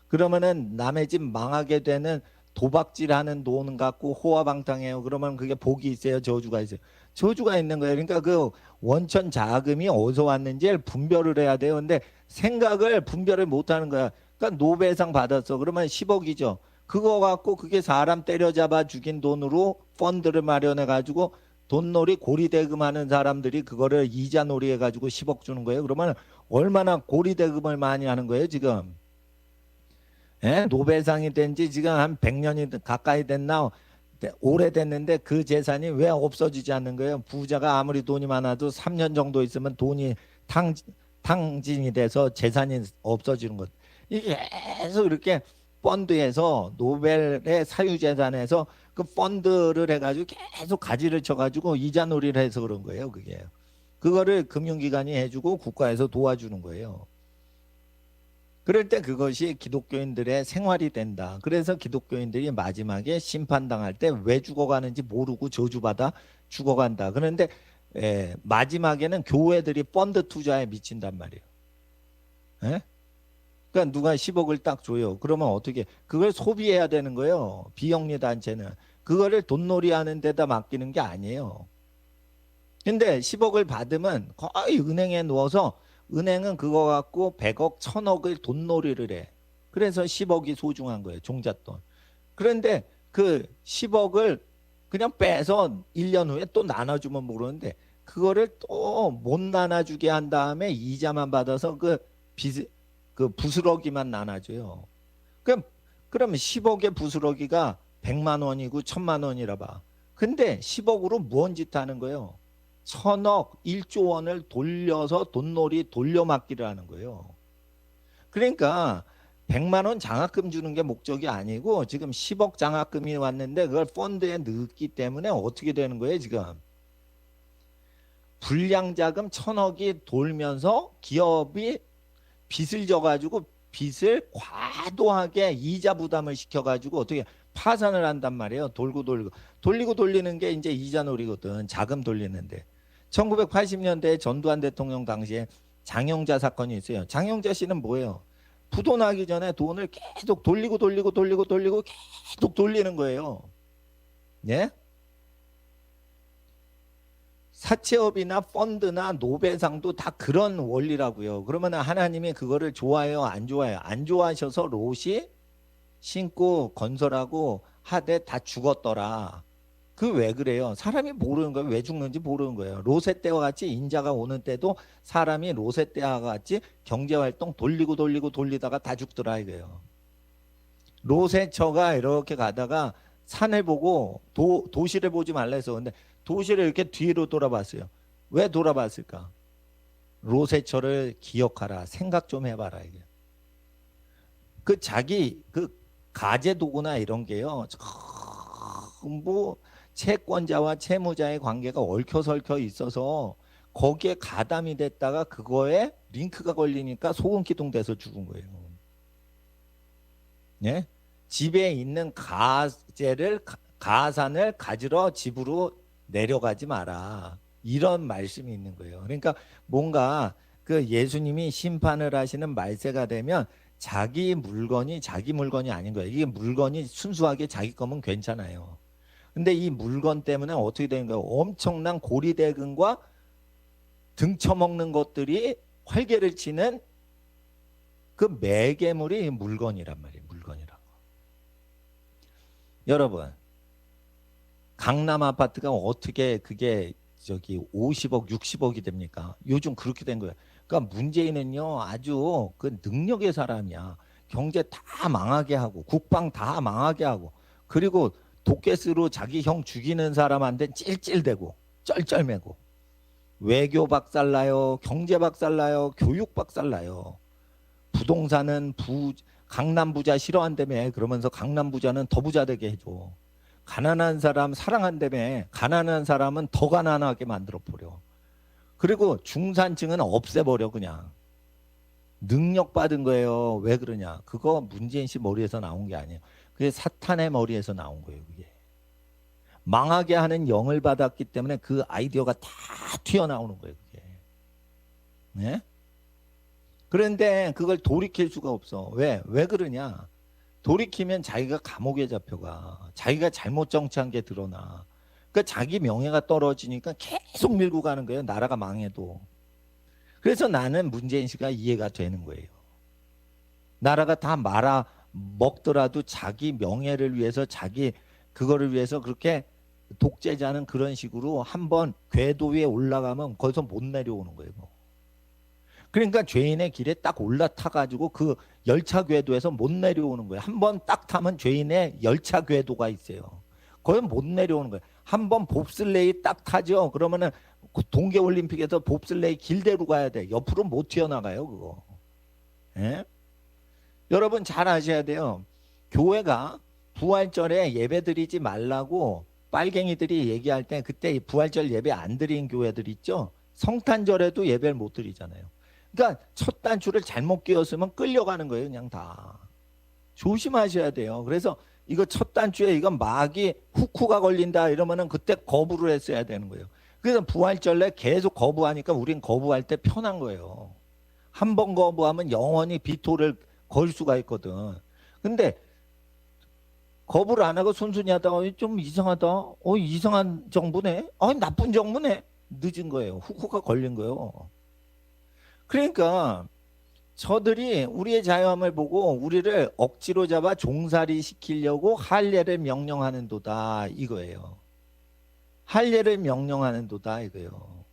A: 그러면은 남의 집 망하게 되는 도박질하는 돈 갖고 호화방탕해요. 그러면 그게 복이 있어요, 저주가 있어요. 저주가 있는 거예요. 그러니까 그 원천 자금이 어디서 왔는지를 분별을 해야 돼요. 근데 생각을 분별을 못하는 거야. 그러니까 노벨상 받았어. 그러면 10억이죠. 그거 갖고 그게 사람 때려잡아 죽인 돈으로 펀드를 마련해 가지고 돈놀이 고리대금하는 사람들이 그거를 이자놀이 해가지고 10억 주는 거예요. 그러면 얼마나 고리대금을 많이 하는 거예요, 지금? 예? 노벨상이 된 지 지금 한 100년이 가까이 됐나 오래됐는데 그 재산이 왜 없어지지 않는 거예요? 부자가 아무리 돈이 많아도 3년 정도 있으면 돈이 탕진이 돼서 재산이 없어지는 것. 이게 계속 이렇게 펀드에서 노벨의 사유재산에서 그 펀드를 해가지고 계속 가지를 쳐가지고 이자놀이를 해서 그런 거예요. 그게. 그거를 금융기관이 해주고 국가에서 도와주는 거예요. 그럴 때 그것이 기독교인들의 생활이 된다. 그래서 기독교인들이 마지막에 심판당할 때 왜 죽어가는지 모르고 저주받아 죽어간다. 그런데 마지막에는 교회들이 펀드 투자에 미친단 말이에요. 예? 그러니까 누가 10억을 딱 줘요. 그러면 어떻게 그걸 소비해야 되는 거예요. 비영리 단체는. 그거를 돈놀이 하는 데다 맡기는 게 아니에요. 근데 10억을 받으면 거의 은행에 넣어서 은행은 그거 갖고 100억, 1000억을 돈놀이를 해. 그래서 10억이 소중한 거예요. 종잣돈. 그런데 그 10억을 그냥 빼서 1년 후에 또 나눠주면 모르는데 그거를 또 못 나눠주게 한 다음에 이자만 받아서 그 부스러기만 나눠줘요. 그럼 10억의 부스러기가 100만 원이고 1000만 원이라 봐. 근데 10억으로 무언 짓 하는 거예요? 천억 1조 원을 돌려서 돈놀이 돌려막기를 하는 거예요. 그러니까 100만 원 장학금 주는 게 목적이 아니고 지금 10억 장학금이 왔는데 그걸 펀드에 넣기 때문에 어떻게 되는 거예요 지금? 불량자금 1000억이 돌면서 기업이 빚을 져가지고 빚을 과도하게 이자 부담을 시켜가지고 어떻게 파산을 한단 말이에요. 돌리고 돌리는 게 이제 이자 놀이거든. 자금 돌리는데 1980년대 전두환 대통령 당시에 장영자 사건이 있어요. 장영자 씨는 뭐예요? 부도나기 전에 돈을 계속 돌리고 계속 돌리는 거예요. 예? 사채업이나 펀드나 노벨상도 다 그런 원리라고요. 그러면 하나님이 그거를 좋아해요? 안 좋아해요? 안 좋아하셔서 롯이 신고 건설하고 하되 다 죽었더라. 그 왜 그래요? 사람이 모르는 거예요. 왜 죽는지 모르는 거예요. 롯의 때와 같이 인자가 오는 때도 사람이 롯의 때와 같이 경제활동 돌리다가 다 죽더라 이거예요. 롯의 처가 이렇게 가다가 산을 보고 도시를 보지 말라 해서 근데 도시를 이렇게 뒤로 돌아봤어요. 왜 돌아봤을까? 롯의 처를 기억하라. 생각 좀 해봐라 이게. 그 자기 그 가재 도구나 이런 게요. 전부 채권자와 채무자의 관계가 얽혀설켜 있어서 거기에 가담이 됐다가 그거에 링크가 걸리니까 소금 기둥돼서 죽은 거예요. 예? 집에 있는 가산을 가지러 집으로 내려가지 마라. 이런 말씀이 있는 거예요. 그러니까 뭔가 그 예수님이 심판을 하시는 말세가 되면 자기 물건이 아닌 거예요. 이게 물건이 순수하게 자기 거면 괜찮아요. 근데 이 물건 때문에 어떻게 되는 거예요? 엄청난 고리대금과 등쳐먹는 것들이 활개를 치는 그 매개물이 물건이란 말이에요. 물건이라고. 여러분, 강남 아파트가 어떻게 그게 저기 50억, 60억이 됩니까? 요즘 그렇게 된 거예요. 그러니까 문재인은요, 아주 그 능력의 사람이야. 경제 다 망하게 하고, 국방 다 망하게 하고, 그리고 도깨스로 자기 형 죽이는 사람한테 찔찔대고, 쩔쩔매고, 외교 박살나요, 경제 박살나요, 교육 박살나요. 부동산은 강남 부자 싫어한다며. 그러면서 강남 부자는 더 부자 되게 해줘. 가난한 사람 사랑한다며. 가난한 사람은 더 가난하게 만들어 버려. 그리고 중산층은 없애버려 그냥. 능력 받은 거예요. 왜 그러냐? 그거 문재인 씨 머리에서 나온 게 아니에요. 그게 사탄의 머리에서 나온 거예요. 그게. 망하게 하는 영을 받았기 때문에 그 아이디어가 다 튀어나오는 거예요. 그게. 네? 그런데 그걸 돌이킬 수가 없어. 왜? 왜 그러냐? 돌이키면 자기가 감옥에 잡혀가. 자기가 잘못 정치한 게 드러나. 그러니까 자기 명예가 떨어지니까 계속 밀고 가는 거예요. 나라가 망해도. 그래서 나는 문재인 씨가 이해가 되는 거예요. 나라가 다 말아 먹더라도 자기 명예를 위해서 자기 그거를 위해서 그렇게 독재자는 그런 식으로 한번 궤도 위에 올라가면 거기서 못 내려오는 거예요. 그러니까 죄인의 길에 딱 올라타가지고 그 열차 궤도에서 못 내려오는 거예요. 한 번 딱 타면 죄인의 열차 궤도가 있어요. 거기 못 내려오는 거예요. 한 번 봅슬레이 딱 타죠. 그러면은 동계올림픽에서 봅슬레이 길대로 가야 돼. 옆으로 못 튀어나가요, 그거. 예? 여러분 잘 아셔야 돼요. 교회가 부활절에 예배 드리지 말라고 빨갱이들이 얘기할 때 그때 부활절 예배 안 드린 교회들 있죠. 성탄절에도 예배를 못 드리잖아요. 그러니까 첫 단추를 잘못 끼웠으면 끌려가는 거예요. 그냥 다. 조심하셔야 돼요. 그래서 이거 첫 단추에 이건 마귀 후쿠가 걸린다 이러면은 그때 거부를 했어야 되는 거예요. 그래서 부활절에 계속 거부하니까 우린 거부할 때 편한 거예요. 한 번 거부하면 영원히 비토를 걸 수가 있거든. 근데 거부를 안 하고 순순히 하다가 좀 이상하다. 이상한 정부네. 나쁜 정부네. 늦은 거예요. 후쿠가 걸린 거예요. 그러니까 저들이 우리의 자유함을 보고 우리를 억지로 잡아 종살이 시키려고 할례를 명령하는도다 이거예요. 할례를 명령하는도다 이거예요.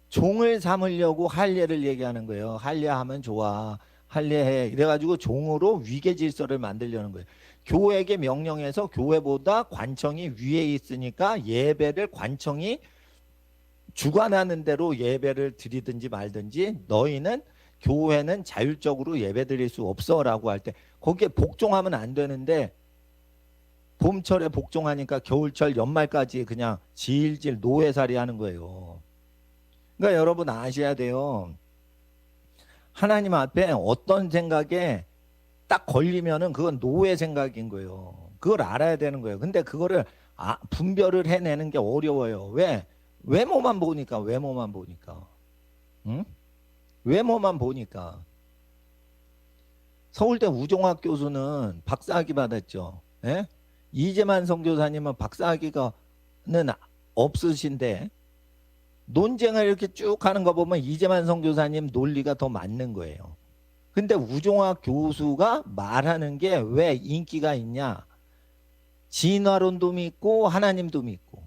A: 종을 삼으려고 할례를 얘기하는 거예요. 할례하면 좋아. 할례해. 이래가지고 종으로 위계 질서를 만들려는 거예요. 교회에게 명령해서 교회보다 관청이 위에 있으니까 예배를 관청이 주관하는 대로 예배를 드리든지 말든지 너희는 교회는 자율적으로 예배 드릴 수 없어라고 할 때 거기에 복종하면 안 되는데 봄철에 복종하니까 겨울철 연말까지 그냥 질질 노예살이 하는 거예요. 그러니까 여러분 아셔야 돼요. 하나님 앞에 어떤 생각에 딱 걸리면은 그건 노예 생각인 거예요. 그걸 알아야 되는 거예요. 근데 그거를 분별을 해내는 게 어려워요. 왜? 외모만 보니까, 외모만 보니까. 응? 외모만 보니까. 서울대 우종학 교수는 박사학위 받았죠. 예? 이재만 선교사님은 박사학위가는 없으신데 논쟁을 이렇게 쭉 하는 거 보면 이재만 선교사님 논리가 더 맞는 거예요. 근데 우종학 교수가 말하는 게 왜 인기가 있냐? 진화론도 믿고 하나님도 믿고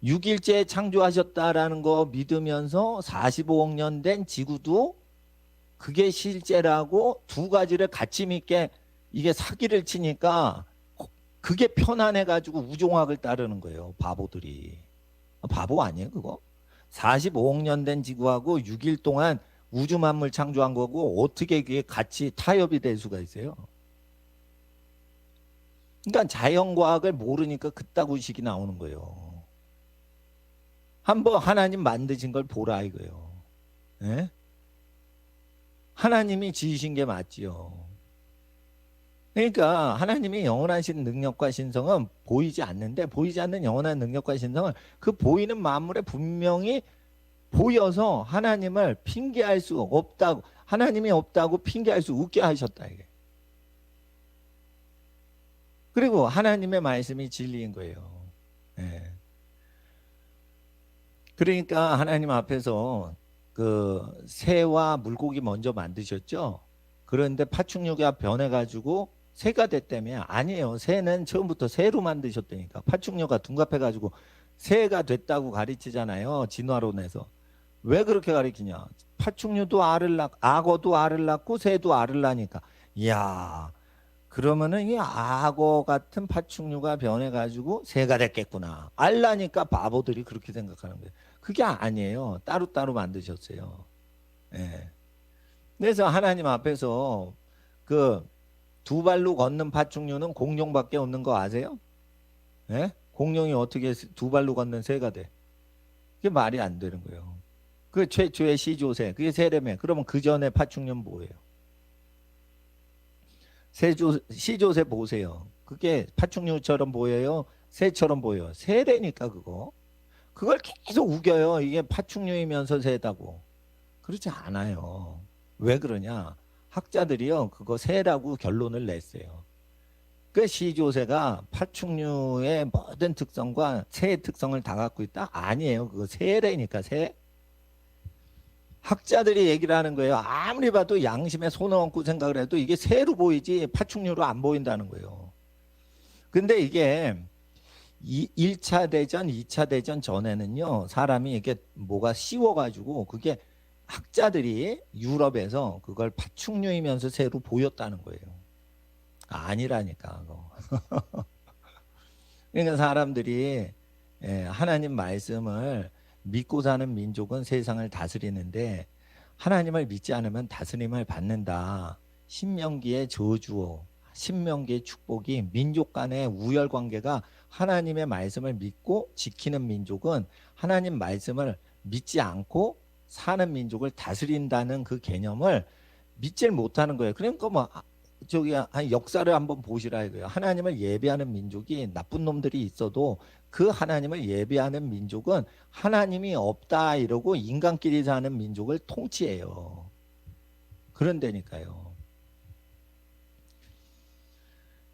A: 6일째 창조하셨다라는 거 믿으면서 45억 년 된 지구도 그게 실제라고 두 가지를 같이 믿게 이게 사기를 치니까 그게 편안해가지고 우종학을 따르는 거예요. 바보들이. 바보 아니에요 그거? 45억 년 된 지구하고 6일 동안 우주 만물 창조한 거고 어떻게 그게 같이 타협이 될 수가 있어요? 그러니까 자연과학을 모르니까 그따구식이 나오는 거예요. 한번 하나님 만드신 걸 보라 이거예요. 예? 하나님이 지으신 게 맞지요. 그러니까 하나님이 영원하신 능력과 신성은 보이지 않는데 보이지 않는 영원한 능력과 신성은 그 보이는 만물에 분명히 보여서 하나님을 핑계할 수 없다고 하나님이 없다고 핑계할 수 없게 하셨다 이게. 그리고 하나님의 말씀이 진리인 거예요. 예. 그러니까 하나님 앞에서 그 새와 물고기 먼저 만드셨죠. 그런데 파충류가 변해가지고 새가 됐다며. 아니에요. 새는 처음부터 새로 만드셨다니까. 파충류가 둔갑해가지고 새가 됐다고 가르치잖아요. 진화론에서. 왜 그렇게 가르치냐. 파충류도 알을 낳고 악어도 알을 낳고 새도 알을 낳으니까. 이야 그러면은 이 악어 같은 파충류가 변해가지고 새가 됐겠구나. 알라니까 바보들이 그렇게 생각하는 거예요. 그게 아니에요. 따로따로 만드셨어요. 예. 그래서 하나님 앞에서 그 두 발로 걷는 파충류는 공룡밖에 없는 거 아세요? 예? 공룡이 어떻게 두 발로 걷는 새가 돼? 그게 말이 안 되는 거예요. 그 최초의 시조새, 그게 새라며. 그러면 그 전에 파충류는 뭐예요? 시조새 보세요. 그게 파충류처럼 보여요? 새처럼 보여요? 새래니까 그거. 그걸 계속 우겨요. 이게 파충류이면서 새다고. 그렇지 않아요. 왜 그러냐? 학자들이요. 그거 새라고 결론을 냈어요. 그 시조새가 파충류의 모든 특성과 새의 특성을 다 갖고 있다? 아니에요. 그거 새래니까 새. 학자들이 얘기를 하는 거예요. 아무리 봐도 양심에 손을 얹고 생각을 해도 이게 새로 보이지 파충류로 안 보인다는 거예요. 근데 이게 1차 대전, 2차 대전 전에는요. 사람이 이게 뭐가 씌워가지고 그게 학자들이 유럽에서 그걸 파충류이면서 새로 보였다는 거예요. 아니라니까. 그러니까 사람들이 하나님 말씀을 믿고 사는 민족은 세상을 다스리는데 하나님을 믿지 않으면 다스림을 받는다. 신명기의 저주, 신명기의 축복이 민족 간의 우열 관계가 하나님의 말씀을 믿고 지키는 민족은 하나님 말씀을 믿지 않고 사는 민족을 다스린다는 그 개념을 믿질 못하는 거예요. 그러니까 뭐 저기 역사를 한번 보시라 이거예요. 하나님을 예배하는 민족이 나쁜 놈들이 있어도 그 하나님을 예배하는 민족은 하나님이 없다 이러고 인간끼리 사는 민족을 통치해요. 그런다니까요.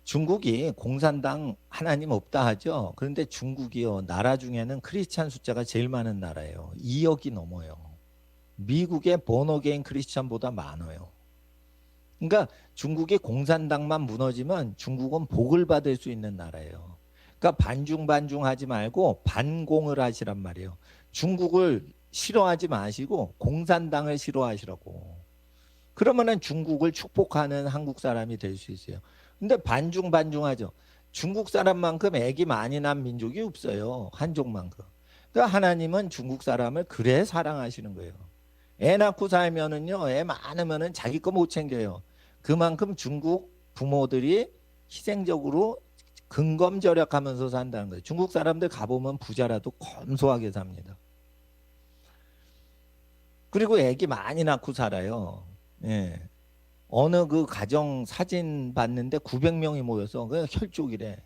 A: 중국이 공산당 하나님 없다 하죠. 그런데 중국이요. 나라 중에는 크리스찬 숫자가 제일 많은 나라예요. 2억이 넘어요. 미국의 번어게인 크리스찬보다 많아요. 그러니까 중국이 공산당만 무너지면 중국은 복을 받을 수 있는 나라예요. 그러니까 반중반중하지 말고 반공을 하시란 말이에요. 중국을 싫어하지 마시고 공산당을 싫어하시라고. 그러면은 중국을 축복하는 한국 사람이 될 수 있어요. 근데 반중반중하죠. 중국 사람만큼 애기 많이 난 민족이 없어요. 한족만큼. 그러니까 하나님은 중국 사람을 그래 사랑하시는 거예요. 애 낳고 살면은요, 애 많으면은 자기 거 못 챙겨요. 그만큼 중국 부모들이 희생적으로 근검절약하면서 산다는 거예요. 중국 사람들 가보면 부자라도 검소하게 삽니다. 그리고 애기 많이 낳고 살아요. 예. 어느 그 가정 사진 봤는데 900명이 모여서 그 혈족이래.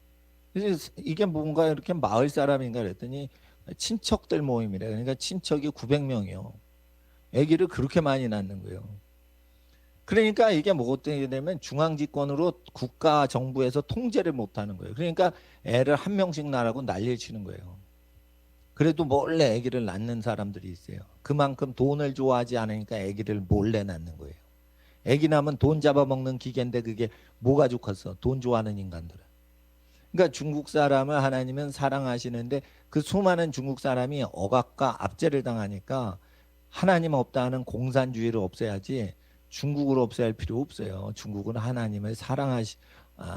A: 그래서 이게 뭔가 이렇게 마을 사람인가 그랬더니 친척들 모임이래. 그러니까 친척이 900명이요. 아기를 그렇게 많이 낳는 거예요. 그러니까 이게 뭐 어떻게 되면 중앙집권으로 국가 정부에서 통제를 못하는 거예요. 그러니까 애를 한 명씩 낳으라고 난리를 치는 거예요. 그래도 몰래 아기를 낳는 사람들이 있어요. 그만큼 돈을 좋아하지 않으니까 아기를 몰래 낳는 거예요. 아기 낳으면 돈 잡아먹는 기계인데 그게 뭐가 좋겠어? 돈 좋아하는 인간들은. 그러니까 중국 사람을 하나님은 사랑하시는데 그 수많은 중국 사람이 억압과 압제를 당하니까 하나님 없다는 공산주의를 없애야지 중국을 없애야 할 필요 없어요. 중국은 하나님을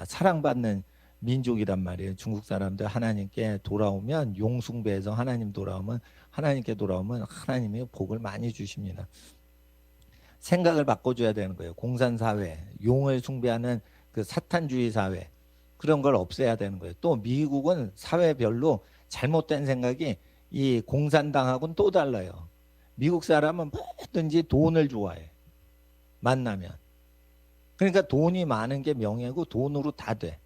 A: 사랑받는 민족이란 말이에요. 중국 사람들 하나님께 돌아오면 용숭배에서 하나님 돌아오면 하나님께 돌아오면 하나님이 복을 많이 주십니다. 생각을 바꿔줘야 되는 거예요. 공산사회, 용을 숭배하는 그 사탄주의 사회 그런 걸 없애야 되는 거예요. 또 미국은 사회별로 잘못된 생각이 이 공산당하고는 또 달라요. 미국 사람은 뭐든지 돈을 좋아해. 만나면. 그러니까 돈이 많은 게 명예고 돈으로 다 돼.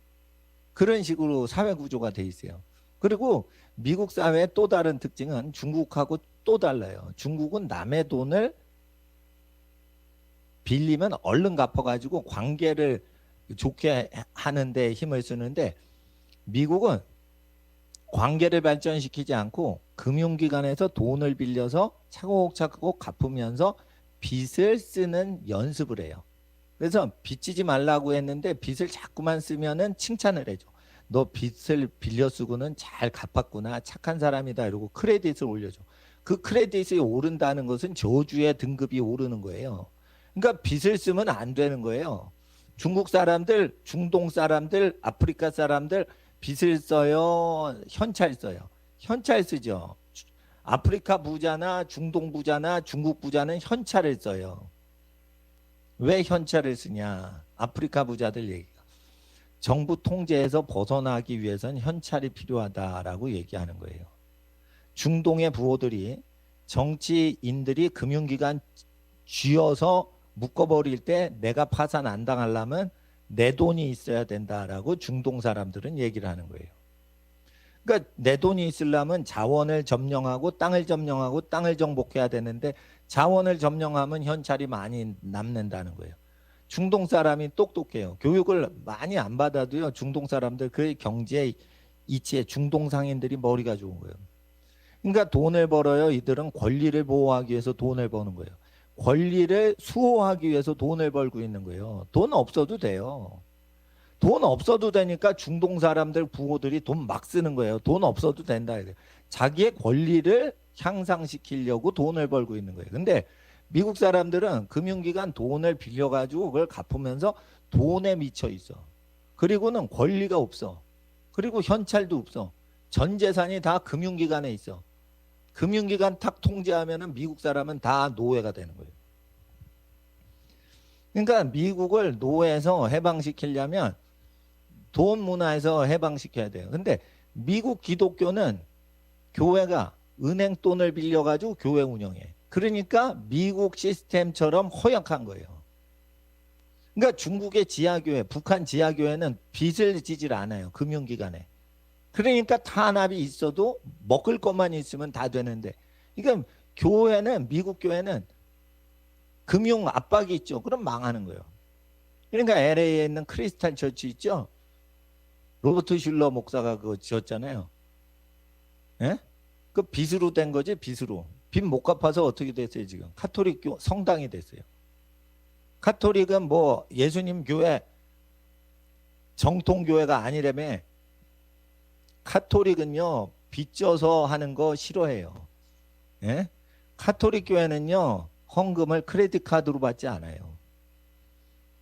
A: 그런 식으로 사회 구조가 돼 있어요. 그리고 미국 사회의 또 다른 특징은 중국하고 또 달라요. 중국은 남의 돈을 빌리면 얼른 갚아가지고 관계를 좋게 하는데 힘을 쓰는데 미국은 관계를 발전시키지 않고 금융기관에서 돈을 빌려서 차곡차곡 갚으면서 빚을 쓰는 연습을 해요. 그래서 빚지지 말라고 했는데 빚을 자꾸만 쓰면은 칭찬을 해줘. 너 빚을 빌려 쓰고는 잘 갚았구나. 착한 사람이다. 이러고 크레딧을 올려줘. 그 크레딧이 오른다는 것은 저주의 등급이 오르는 거예요. 그러니까 빚을 쓰면 안 되는 거예요. 중국 사람들, 중동 사람들, 아프리카 사람들 빚을 써요. 현찰 써요. 현찰 쓰죠. 아프리카 부자나 중동 부자나 중국 부자는 현찰을 써요. 왜 현찰을 쓰냐? 아프리카 부자들 얘기가. 정부 통제에서 벗어나기 위해서는 현찰이 필요하다라고 얘기하는 거예요. 중동의 부호들이 정치인들이 금융기관 쥐어서 묶어버릴 때 내가 파산 안 당하려면 내 돈이 있어야 된다라고 중동 사람들은 얘기를 하는 거예요. 그러니까 내 돈이 있으려면 자원을 점령하고 땅을 점령하고 땅을 정복해야 되는데 자원을 점령하면 현찰이 많이 남는다는 거예요. 중동 사람이 똑똑해요. 교육을 많이 안 받아도요. 중동 사람들 그 경제 이치에 중동 상인들이 머리가 좋은 거예요. 그러니까 돈을 벌어요. 이들은 권리를 보호하기 위해서 돈을 버는 거예요. 권리를 수호하기 위해서 돈을 벌고 있는 거예요. 돈 없어도 돼요. 돈 없어도 되니까 중동 사람들 부호들이 돈 막 쓰는 거예요. 돈 없어도 된다. 자기의 권리를 향상시키려고 돈을 벌고 있는 거예요. 근데 미국 사람들은 금융기관 돈을 빌려가지고 그걸 갚으면서 돈에 미쳐 있어. 그리고는 권리가 없어. 그리고 현찰도 없어. 전 재산이 다 금융기관에 있어. 금융기관 탁 통제하면은 미국 사람은 다 노예가 되는 거예요. 그러니까 미국을 노예에서 해방시키려면 돈 문화에서 해방시켜야 돼요. 근데 미국 기독교는 교회가 은행 돈을 빌려가지고 교회 운영해. 그러니까 미국 시스템처럼 허약한 거예요. 그러니까 중국의 지하교회, 북한 지하교회는 빚을 지질 않아요. 금융기관에. 그러니까 탄압이 있어도 먹을 것만 있으면 다 되는데. 그러니까 교회는, 미국 교회는 금융 압박이 있죠. 그럼 망하는 거예요. 그러니까 LA에 있는 크리스탈 처치 있죠. 로버트 슐러 목사가 그거 지었잖아요. 예? 그 빚으로 된 거지, 빚으로. 빚 못 갚아서 어떻게 됐어요, 지금? 카톨릭 성당이 됐어요. 카톨릭은 뭐 예수님 교회, 정통교회가 아니라며. 카톨릭은요, 빚져서 하는 거 싫어해요. 예? 카톨릭 교회는요, 헌금을 크레딧 카드로 받지 않아요.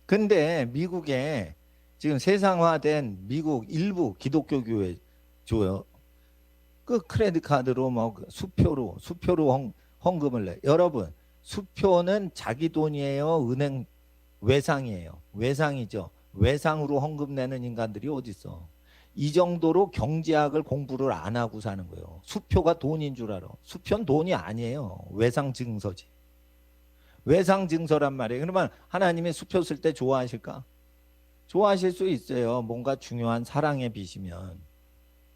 A: 근데 미국에 지금 세상화된 미국 일부 기독교 교회 줘요. 그 크레딧 카드로 뭐 수표로 헌금을 내. 여러분, 수표는 자기 돈이에요, 은행 외상이에요? 외상이죠. 외상으로 헌금 내는 인간들이 어디 있어? 이 정도로 경제학을 공부를 안 하고 사는 거예요. 수표가 돈인 줄 알아. 수표는 돈이 아니에요. 외상 증서지. 외상 증서란 말이에요. 그러면 하나님이 수표 쓸 때 좋아하실까? 좋아하실 수 있어요. 뭔가 중요한 사랑의 빚이면.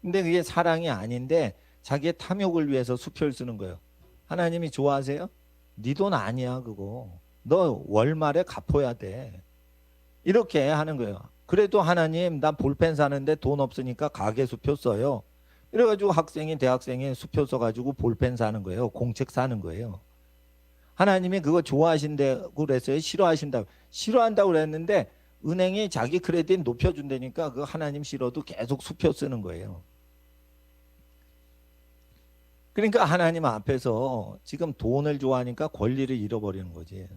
A: 근데 그게 사랑이 아닌데 자기의 탐욕을 위해서 수표를 쓰는 거예요. 하나님이 좋아하세요? 네 돈 아니야 그거. 너 월말에 갚아야 돼. 이렇게 하는 거예요. 그래도 하나님 나 볼펜 사는데 돈 없으니까 가계 수표 써요. 이래가지고 대학생이 수표 써가지고 볼펜 사는 거예요. 공책 사는 거예요. 하나님이 그거 좋아하신다고 그랬어요? 싫어한다고 그랬는데 은행이 자기 크레딧 높여준다니까 그 하나님 싫어도 계속 수표 쓰는 거예요. 그러니까 하나님 앞에서 지금 돈을 좋아하니까 권리를 잃어버리는 거지.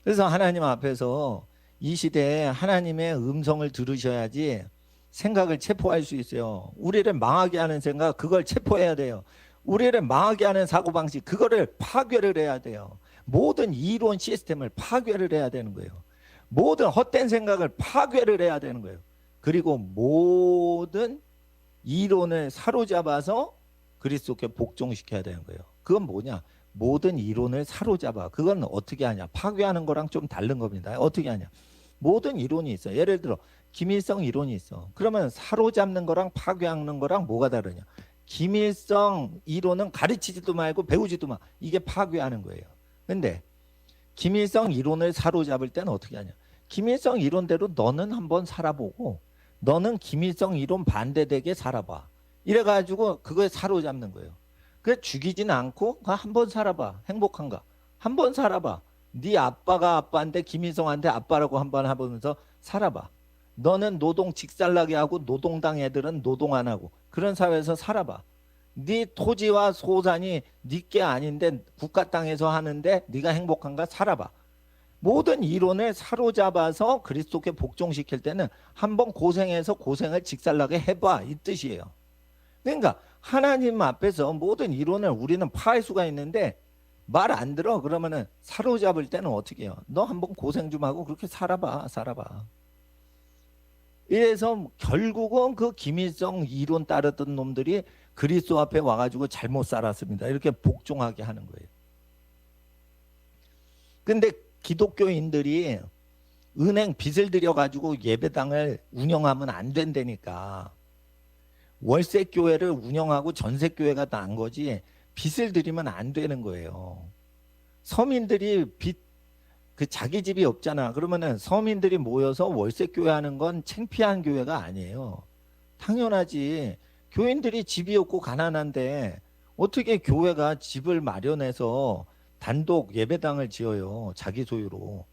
A: 그래서 하나님 앞에서 이 시대에 하나님의 음성을 들으셔야지 생각을 체포할 수 있어요. 우리를 망하게 하는 생각, 그걸 체포해야 돼요. 우리를 망하게 하는 사고방식, 그거를 파괴를 해야 돼요. 모든 이론 시스템을 파괴를 해야 되는 거예요. 모든 헛된 생각을 파괴를 해야 되는 거예요. 그리고 모든 이론을 사로잡아서 그리스도께 복종시켜야 되는 거예요. 그건 뭐냐? 모든 이론을 사로잡아. 그건 어떻게 하냐? 파괴하는 거랑 좀 다른 겁니다. 어떻게 하냐? 모든 이론이 있어. 예를 들어 김일성 이론이 있어. 그러면 사로잡는 거랑 파괴하는 거랑 뭐가 다르냐? 김일성 이론은 가르치지도 말고 배우지도 마. 이게 파괴하는 거예요. 근데 김일성 이론을 사로잡을 때는 어떻게 하냐? 김일성 이론대로 너는 한번 살아보고 너는 김일성 이론 반대되게 살아봐. 이래가지고 그거에 사로잡는 거예요. 그래 죽이진 않고 한번 살아봐. 행복한가? 한번 살아봐. 네 아빠가 아빠인데 김일성한테 아빠라고 한번 해보면서 살아봐. 너는 노동 직살나게 하고 노동당 애들은 노동 안 하고 그런 사회에서 살아봐. 네 토지와 소산이 네 게 아닌데 국가 땅에서 하는데 네가 행복한가? 살아봐. 모든 이론을 사로잡아서 그리스도께 복종시킬 때는 한번 고생해서 고생을 직살나게 해봐 이 뜻이에요. 그러니까 하나님 앞에서 모든 이론을 우리는 파할 수가 있는데 말 안 들어 그러면은 사로잡을 때는 어떻게 해요? 너 한번 고생 좀 하고 그렇게 살아봐. 이래서 결국은 그 김일성 이론 따르던 놈들이 그리스도 앞에 와가지고 잘못 살았습니다. 이렇게 복종하게 하는 거예요. 근데 기독교인들이 은행 빚을 들여가지고 예배당을 운영하면 안 된다니까. 월세 교회를 운영하고 전세 교회가 난 거지 빚을 들이면 안 되는 거예요. 서민들이 그 자기 집이 없잖아. 그러면은 서민들이 모여서 월세 교회 하는 건 창피한 교회가 아니에요. 당연하지. 교인들이 집이 없고 가난한데 어떻게 교회가 집을 마련해서 단독 예배당을 지어요. 자기 소유로.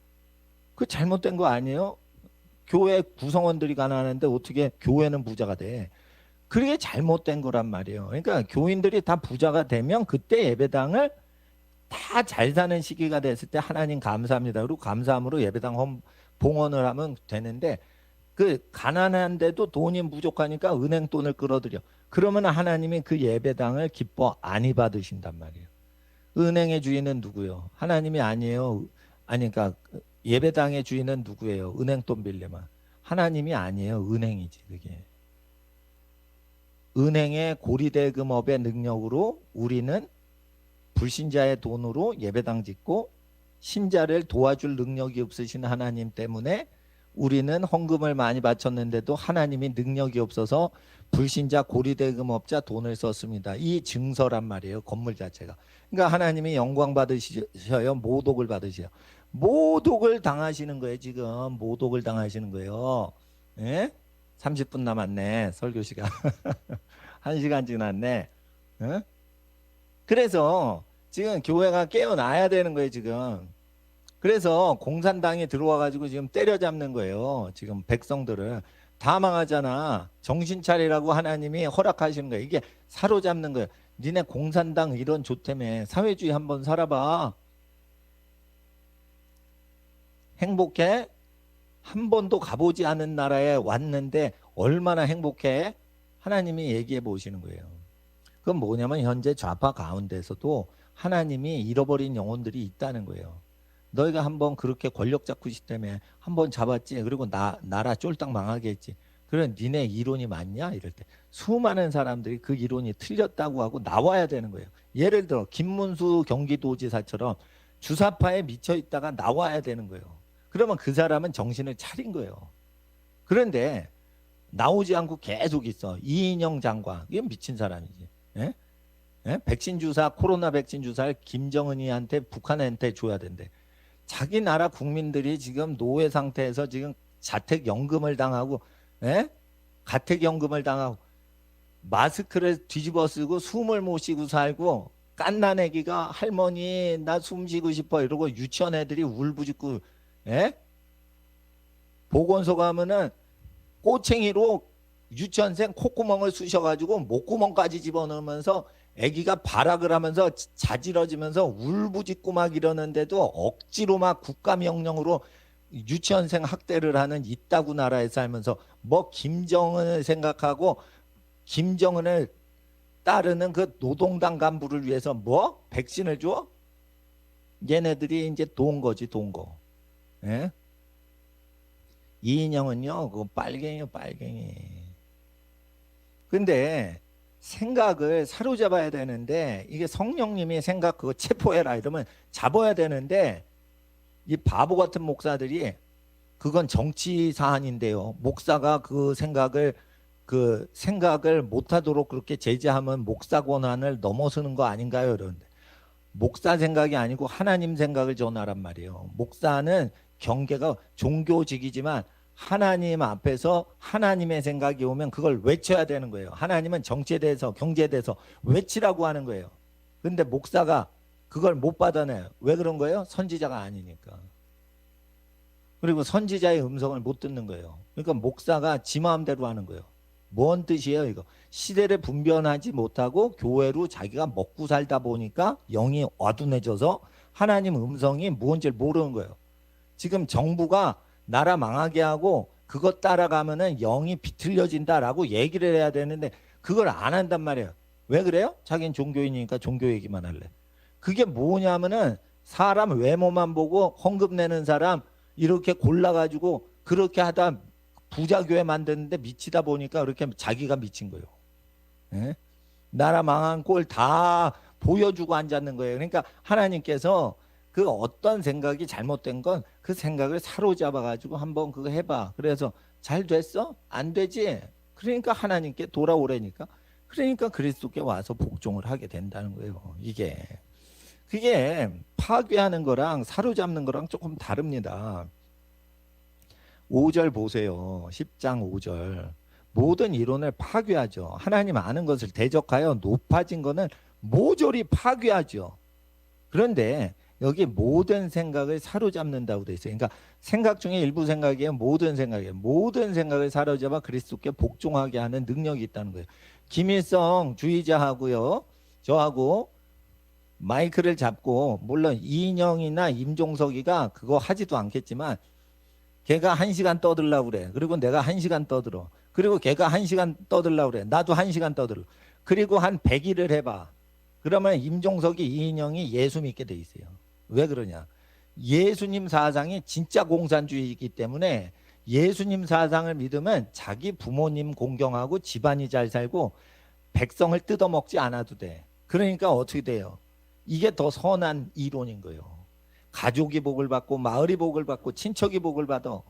A: 그 잘못된 거 아니에요? 교회 구성원들이 가난한데 어떻게 교회는 부자가 돼? 그게 잘못된 거란 말이에요. 그러니까 교인들이 다 부자가 되면 그때 예배당을 다 잘 사는 시기가 됐을 때 하나님 감사합니다. 그리고 감사함으로 예배당 봉헌을 하면 되는데 그 가난한데도 돈이 부족하니까 은행 돈을 끌어들여. 그러면 하나님이 그 예배당을 기뻐 안이 받으신단 말이에요. 은행의 주인은 누구요? 하나님이 아니에요. 아니 그러니까 예배당의 주인은 누구예요? 은행 돈 빌려만. 하나님이 아니에요. 은행이지 그게. 은행의 고리대금업의 능력으로 우리는 불신자의 돈으로 예배당 짓고 신자를 도와줄 능력이 없으신 하나님 때문에 우리는 헌금을 많이 바쳤는데도 하나님이 능력이 없어서 불신자 고리대금업자 돈을 썼습니다. 이 증서란 말이에요. 건물 자체가. 그러니까 하나님이 영광 받으셔요. 모독을 받으셔요. 모독을 당하시는 거예요. 지금 모독을 당하시는 거예요. 예? 30분 남았네. 설교 시간. 1시간 지났네. 예? 그래서 지금 교회가 깨어나야 되는 거예요. 지금. 그래서 공산당이 들어와 가지고 지금 때려잡는 거예요. 지금 백성들을 다 망하잖아. 정신 차리라고 하나님이 허락하시는 거예요. 이게 사로잡는 거예요. 니네 공산당 이런 좋다며 사회주의 한번 살아봐. 행복해? 한 번도 가보지 않은 나라에 왔는데 얼마나 행복해? 하나님이 얘기해 보시는 거예요. 그건 뭐냐면 현재 좌파 가운데서도 하나님이 잃어버린 영혼들이 있다는 거예요. 너희가 한번 그렇게 권력 잡고 싶다며 한번 잡았지. 그리고 나라 쫄딱 망하게 했지. 그래 니네 이론이 맞냐? 이럴 때 수많은 사람들이 그 이론이 틀렸다고 하고 나와야 되는 거예요. 예를 들어 김문수 경기도지사처럼 주사파에 미쳐 있다가 나와야 되는 거예요. 그러면 그 사람은 정신을 차린 거예요. 그런데 나오지 않고 계속 있어. 이인영 장관. 이게 미친 사람이지. 예? 예? 백신 주사, 코로나 백신 주사를 김정은이한테 북한한테 줘야 된대. 자기 나라 국민들이 지금 노예 상태에서 지금 자택연금을 당하고, 예? 가택연금을 당하고, 마스크를 뒤집어 쓰고 숨을 못 쉬고 살고, 깐난 애기가 할머니 나 숨 쉬고 싶어 이러고 유치원 애들이 울부짖고, 예? 보건소 가면은 꼬챙이로 유치원생 콧구멍을 쑤셔가지고 목구멍까지 집어넣으면서 아기가 발악을 하면서 자지러지면서 울부짖고 막 이러는데도 억지로 막 국가명령으로 유치원생 학대를 하는 이따구 나라에 살면서 뭐 김정은을 생각하고 김정은을 따르는 그 노동당 간부를 위해서 뭐 백신을 줘? 얘네들이 이제 돈 거지 돈 거. 예? 이인영은요 그거 빨갱이요 빨갱이. 근데 생각을 사로잡아야 되는데 이게 성령님이 생각 그거 체포해라 이러면 잡아야 되는데 이 바보 같은 목사들이 그건 정치 사안인데요. 목사가 그 생각을 못하도록 그렇게 제재하면 목사 권한을 넘어서는 거 아닌가요? 이러는데 목사 생각이 아니고 하나님 생각을 전하란 말이에요. 목사는 경계가 종교직이지만 하나님 앞에서 하나님의 생각이 오면 그걸 외쳐야 되는 거예요. 하나님은 정치에 대해서 경제에 대해서 외치라고 하는 거예요. 근데 목사가 그걸 못 받아내요. 왜 그런 거예요? 선지자가 아니니까. 그리고 선지자의 음성을 못 듣는 거예요. 그러니까 목사가 지 마음대로 하는 거예요. 뭔 뜻이에요 이거? 시대를 분별하지 못하고 교회로 자기가 먹고 살다 보니까 영이 어두워져서 하나님 음성이 뭔지를 모르는 거예요. 지금 정부가 나라 망하게 하고 그것 따라가면은 영이 비틀려진다라고 얘기를 해야 되는데 그걸 안 한단 말이에요. 왜 그래요? 자기는 종교인이니까 종교 얘기만 할래. 그게 뭐냐면은 사람 외모만 보고 헌금 내는 사람 이렇게 골라가지고 그렇게 하다 부자교회 만드는데 미치다 보니까 그렇게 자기가 미친 거예요. 예? 나라 망한 꼴 다 보여주고 앉았는 거예요. 그러니까 하나님께서 그 어떤 생각이 잘못된 건 그 생각을 사로잡아 가지고 한번 그거 해봐. 그래서 잘 됐어? 안 되지? 그러니까 하나님께 돌아오라니까. 그러니까 그리스도께 와서 복종을 하게 된다는 거예요. 이게 그게 파괴하는 거랑 사로잡는 거랑 조금 다릅니다. 5절 보세요. 10장 5절. 모든 이론을 파괴하죠. 하나님 아는 것을 대적하여 높아진 것은 모조리 파괴하죠. 그런데 여기 모든 생각을 사로잡는다고 돼 있어요. 그러니까 생각 중에 일부 생각이에요. 모든 생각이에요. 모든 생각을 사로잡아 그리스도께 복종하게 하는 능력이 있다는 거예요. 김일성 주의자하고요. 저하고 마이크를 잡고 물론 이인영이나 임종석이가 그거 하지도 않겠지만 걔가 1시간 떠들려고 그래. 그리고 내가 1시간 떠들어. 그리고 걔가 1시간 떠들려고 그래. 나도 1시간 떠들어. 그리고 한 100일을 해봐. 그러면 임종석이 이인영이 예수 믿게 돼 있어요. 왜 그러냐? 예수님 사상이 진짜 공산주의이기 때문에 예수님 사상을 믿으면 자기 부모님 공경하고 집안이 잘 살고 백성을 뜯어먹지 않아도 돼. 그러니까 어떻게 돼요? 이게 더 선한 이론인 거예요. 가족이 복을 받고 마을이 복을 받고 친척이 복을 받아.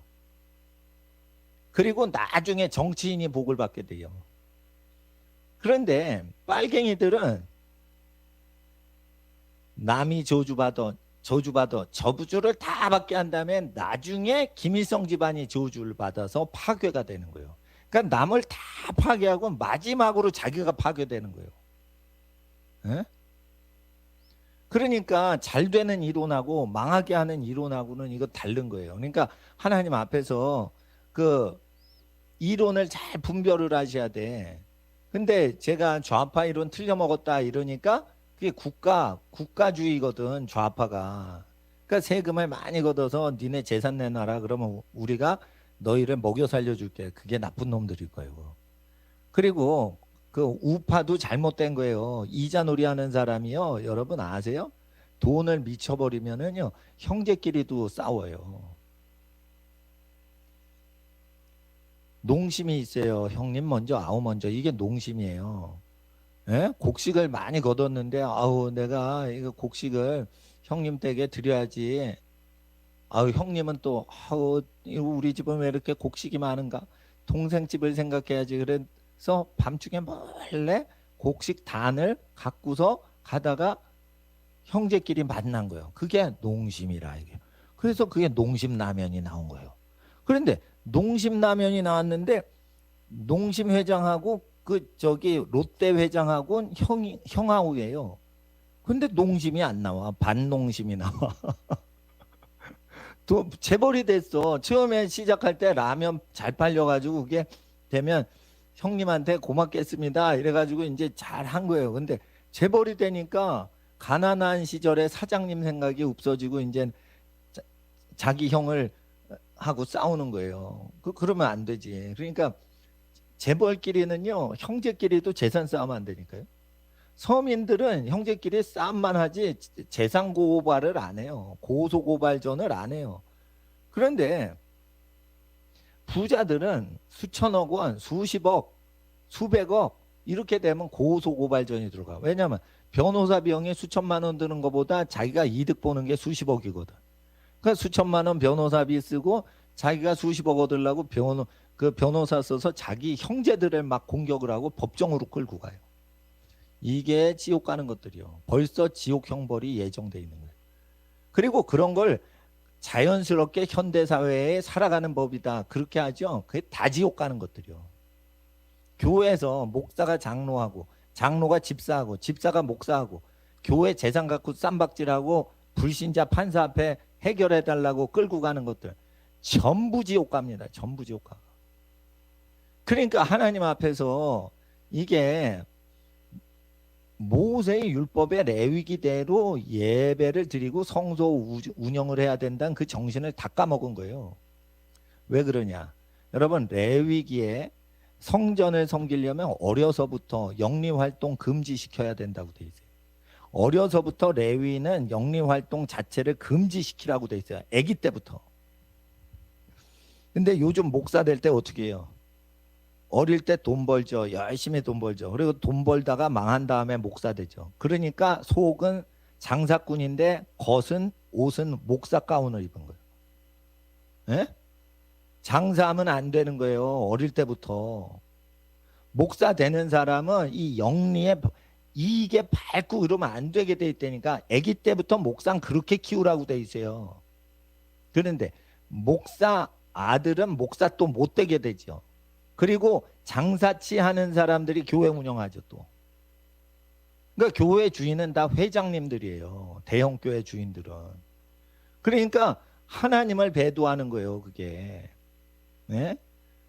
A: 그리고 나중에 정치인이 복을 받게 돼요. 그런데 빨갱이들은 남이 저주받아 저주를 다 받게 한 다음에 나중에 김일성 집안이 저주를 받아서 파괴가 되는 거예요. 그러니까 남을 다 파괴하고 마지막으로 자기가 파괴되는 거예요. 에? 그러니까 잘 되는 이론하고 망하게 하는 이론하고는 이거 다른 거예요. 그러니까 하나님 앞에서 그 이론을 잘 분별을 하셔야 돼. 근데 제가 좌파 이론 틀려 먹었다 이러니까 그게 국가주의거든, 좌파가. 그러니까 세금을 많이 걷어서 니네 재산 내놔라. 그러면 우리가 너희를 먹여 살려줄게. 그게 나쁜 놈들일 거예요. 그리고 그 우파도 잘못된 거예요. 이자놀이 하는 사람이요. 여러분 아세요? 돈을 미쳐버리면은요. 형제끼리도 싸워요. 농심이 있어요. 형님 먼저, 아우 먼저. 이게 농심이에요. 예? 곡식을 많이 거뒀는데 아우 내가 이거 곡식을 형님 댁에 드려야지. 아우 형님은 또 아우 우리 집은 왜 이렇게 곡식이 많은가? 동생 집을 생각해야지. 그래서 밤중에 몰래 곡식 단을 갖고서 가다가 형제끼리 만난 거예요. 그게 농심이라 이게. 그래서 그게 농심라면이 나온 거예요. 그런데 농심라면이 나왔는데 농심 회장하고 그 저기 롯데 회장하고는 형하고예요. 근데 농심이 안 나와. 반농심이 나와. 또 재벌이 됐어. 처음에 시작할 때 라면 잘 팔려가지고 그게 되면 형님한테 고맙겠습니다. 이래가지고 이제 잘 한 거예요. 근데 재벌이 되니까 가난한 시절에 사장님 생각이 없어지고 이제 자기 형을 하고 싸우는 거예요. 그러면 안 되지. 그러니까 재벌끼리는요, 형제끼리도 재산 싸움 안 되니까요. 서민들은 형제끼리 싸움만 하지 재산 고발을 안 해요. 고소 고발전을 안 해요. 그런데 부자들은 수천억 원, 수십억, 수백억 이렇게 되면 고소 고발전이 들어가. 왜냐하면 변호사 비용이 수천만 원 드는 것보다 자기가 이득 보는 게 수십억이거든. 그러니까 수천만 원 변호사비 쓰고 자기가 수십억 얻으려고 그 변호사 써서 자기 형제들을 막 공격을 하고 법정으로 끌고 가요. 이게 지옥 가는 것들이요. 벌써 지옥 형벌이 예정돼 있는 거예요. 그리고 그런 걸 자연스럽게 현대사회에 살아가는 법이다. 그렇게 하죠. 그게 다 지옥 가는 것들이요. 교회에서 목사가 장로하고 장로가 집사하고 집사가 목사하고 교회 재산 갖고 쌈박질하고 불신자 판사 앞에 해결해 달라고 끌고 가는 것들 전부 지옥 갑니다. 전부 지옥 가. 그러니까 하나님 앞에서 이게 모세의 율법의 레위기대로 예배를 드리고 성소 운영을 해야 된다는 그 정신을 다 까먹은 거예요. 왜 그러냐? 여러분 레위기에 성전을 섬기려면 어려서부터 영리활동 금지시켜야 된다고 돼 있어요. 어려서부터 레위는 영리활동 자체를 금지시키라고 돼 있어요. 아기 때부터. 근데 요즘 목사 될 때 어떻게 해요? 어릴 때 돈 벌죠. 열심히 돈 벌죠. 그리고 돈 벌다가 망한 다음에 목사 되죠. 그러니까 속은 장사꾼인데 옷은 목사 가운을 입은 거예요. 예? 장사하면 안 되는 거예요. 어릴 때부터. 목사 되는 사람은 이 영리에 이익에 밟고 이러면 안 되게 돼 있다니까. 아기 때부터 목상 그렇게 키우라고 돼 있어요. 그런데 목사 아들은 목사 또 못 되게 되죠. 그리고 장사치 하는 사람들이 교회 운영하죠 또. 그러니까 교회 주인은 다 회장님들이에요. 대형 교회 주인들은. 그러니까 하나님을 배도하는 거예요 그게. 네?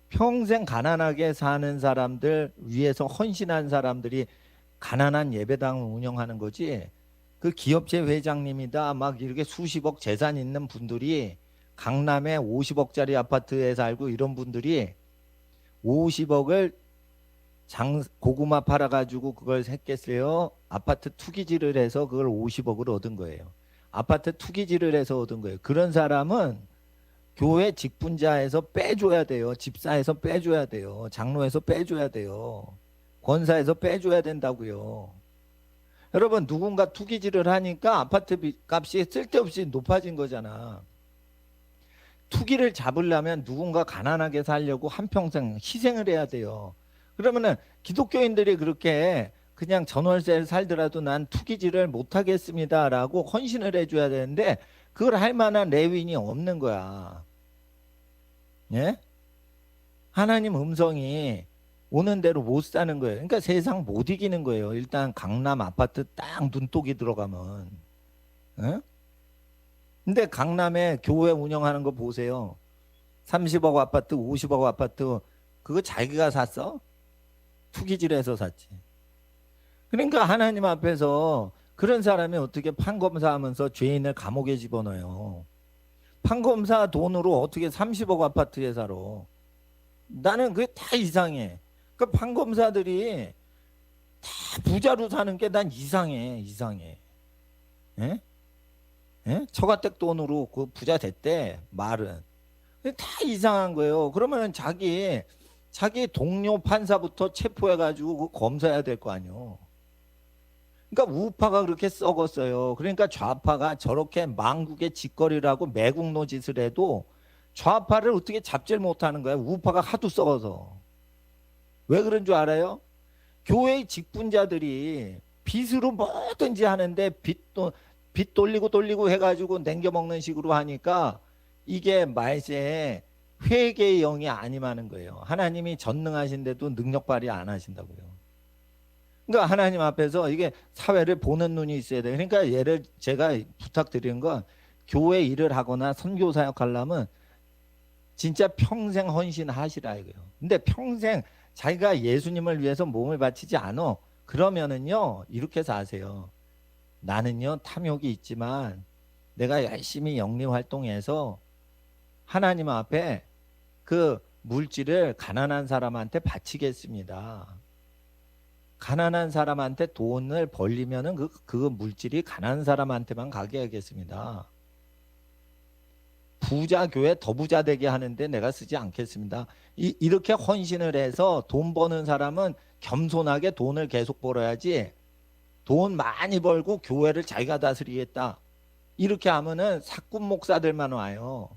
A: 평생 가난하게 사는 사람들 위해서 헌신한 사람들이 가난한 예배당을 운영하는 거지. 그 기업체 회장님이다 막 이렇게 수십억 재산 있는 분들이 강남에 50억짜리 아파트에 살고 이런 분들이 50억을 고구마 팔아가지고 그걸 샜겠어요. 아파트 투기질을 해서 그걸 50억을 얻은 거예요. 아파트 투기질을 해서 얻은 거예요. 그런 사람은 교회 직분자에서 빼줘야 돼요. 집사에서 빼줘야 돼요. 장로에서 빼줘야 돼요. 권사에서 빼줘야 된다고요. 여러분 누군가 투기질을 하니까 아파트 값이 쓸데없이 높아진 거잖아. 투기를 잡으려면 누군가 가난하게 살려고 한평생 희생을 해야 돼요. 그러면은 기독교인들이 그렇게 그냥 전월세를 살더라도 난 투기질을 못하겠습니다라고 헌신을 해줘야 되는데 그걸 할 만한 레위인이 없는 거야. 예? 하나님 음성이 오는 대로 못 사는 거예요. 그러니까 세상 못 이기는 거예요. 일단 강남 아파트 딱 눈독이 들어가면. 예? 근데 강남에 교회 운영하는 거 보세요. 30억 아파트, 50억 아파트 그거 자기가 샀어? 투기질해서 샀지. 그러니까 하나님 앞에서 그런 사람이 어떻게 판검사하면서 죄인을 감옥에 집어넣어요. 판검사 돈으로 어떻게 30억 아파트에 살아. 나는 그게 다 이상해. 그 판검사들이 부자로 사는 게 난 이상해. 예? 예? 처가댁 돈으로 그 부자 됐대, 말은. 근데 다 이상한 거예요. 그러면 자기 동료 판사부터 체포해가지고 그 검사해야 될 거 아니에요. 그러니까 우파가 그렇게 썩었어요. 그러니까 좌파가 저렇게 망국의 짓거리라고 매국노 짓을 해도 좌파를 어떻게 잡질 못하는 거야. 우파가 하도 썩어서. 왜 그런 줄 알아요? 교회의 직분자들이 빚으로 뭐든지 하는데 빚 돌리고 해가지고 남겨먹는 식으로 하니까 이게 말세에 회개의 영이 아님하는 거예요. 하나님이 전능하신데도 능력 발휘 안 하신다고요. 그러니까 하나님 앞에서 이게 사회를 보는 눈이 있어야 돼요. 그러니까 제가 부탁드리는 건 교회 일을 하거나 선교사역 하려면 진짜 평생 헌신하시라 이거예요. 근데 평생 자기가 예수님을 위해서 몸을 바치지 않아. 그러면은요, 이렇게 해서 아세요. 나는요, 탐욕이 있지만 내가 열심히 영리 활동해서 하나님 앞에 그 물질을 가난한 사람한테 바치겠습니다. 가난한 사람한테 돈을 벌리면은 그 물질이 가난한 사람한테만 가게 하겠습니다. 부자 교회 더 부자 되게 하는데 내가 쓰지 않겠습니다. 이렇게 헌신을 해서 돈 버는 사람은 겸손하게 돈을 계속 벌어야지, 돈 많이 벌고 교회를 자기가 다스리겠다, 이렇게 하면은 사꾼 목사들만 와요.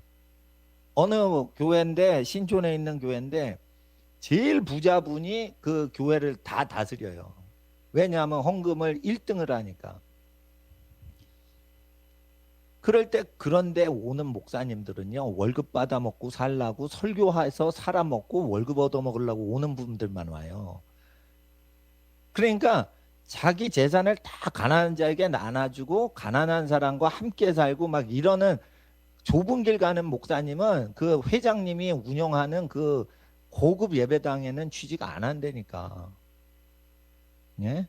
A: 어느 교회인데, 신촌에 있는 교회인데 제일 부자분이 그 교회를 다 다스려요. 왜냐하면 헌금을 1등을 하니까. 그런데 오는 목사님들은요, 월급 받아 먹고 살라고, 설교해서 살아 먹고 월급 얻어 먹으려고 오는 분들만 와요. 그러니까 자기 재산을 다 가난한 자에게 나눠주고 가난한 사람과 함께 살고 막 이러는 좁은 길 가는 목사님은 그 회장님이 운영하는 그 고급 예배당에는 취직 안 한다니까. 예?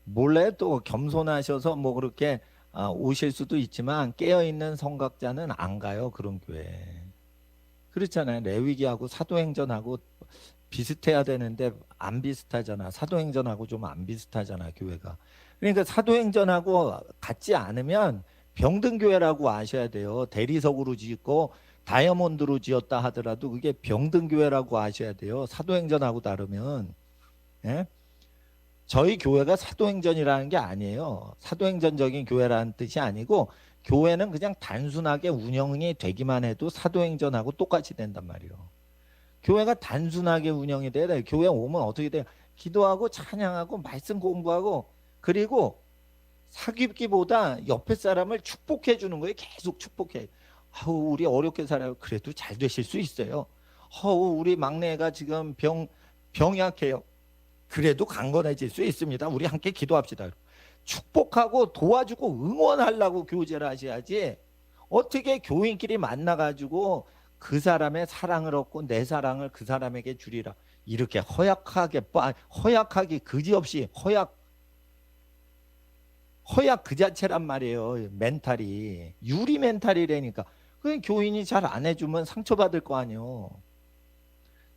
A: 몰래 또 겸손하셔서 뭐 그렇게 오실 수도 있지만 깨어있는 성각자는 안 가요, 그런 교회. 그렇잖아요. 레위기하고 사도행전하고 비슷해야 되는데 안 비슷하잖아. 사도행전하고 좀 안 비슷하잖아, 교회가. 그러니까 사도행전하고 같지 않으면 병든교회라고 아셔야 돼요. 대리석으로 짓고 다이아몬드로 지었다 하더라도 그게 병든교회라고 아셔야 돼요. 사도행전하고 다르면. 예? 저희 교회가 사도행전이라는 게 아니에요. 사도행전적인 교회라는 뜻이 아니고, 교회는 그냥 단순하게 운영이 되기만 해도 사도행전하고 똑같이 된단 말이에요. 교회가 단순하게 운영이 돼야 돼요. 교회 오면 어떻게 돼요? 기도하고 찬양하고 말씀 공부하고, 그리고 사귀기보다 옆에 사람을 축복해 주는 거예요. 계속 축복해. 아우, 우리 어렵게 살아요. 그래도 잘 되실 수 있어요. 우리 막내가 지금 병약해요. 그래도 강건해질 수 있습니다. 우리 함께 기도합시다. 축복하고 도와주고 응원하려고 교제를 하셔야지, 어떻게 교인끼리 만나가지고 그 사람의 사랑을 얻고 내 사랑을 그 사람에게 주리라, 이렇게 허약하기 그지없이 허약 그 자체란 말이에요. 멘탈이 유리 멘탈이라니까. 그 교인이 잘 안 해주면 상처받을 거 아니에요.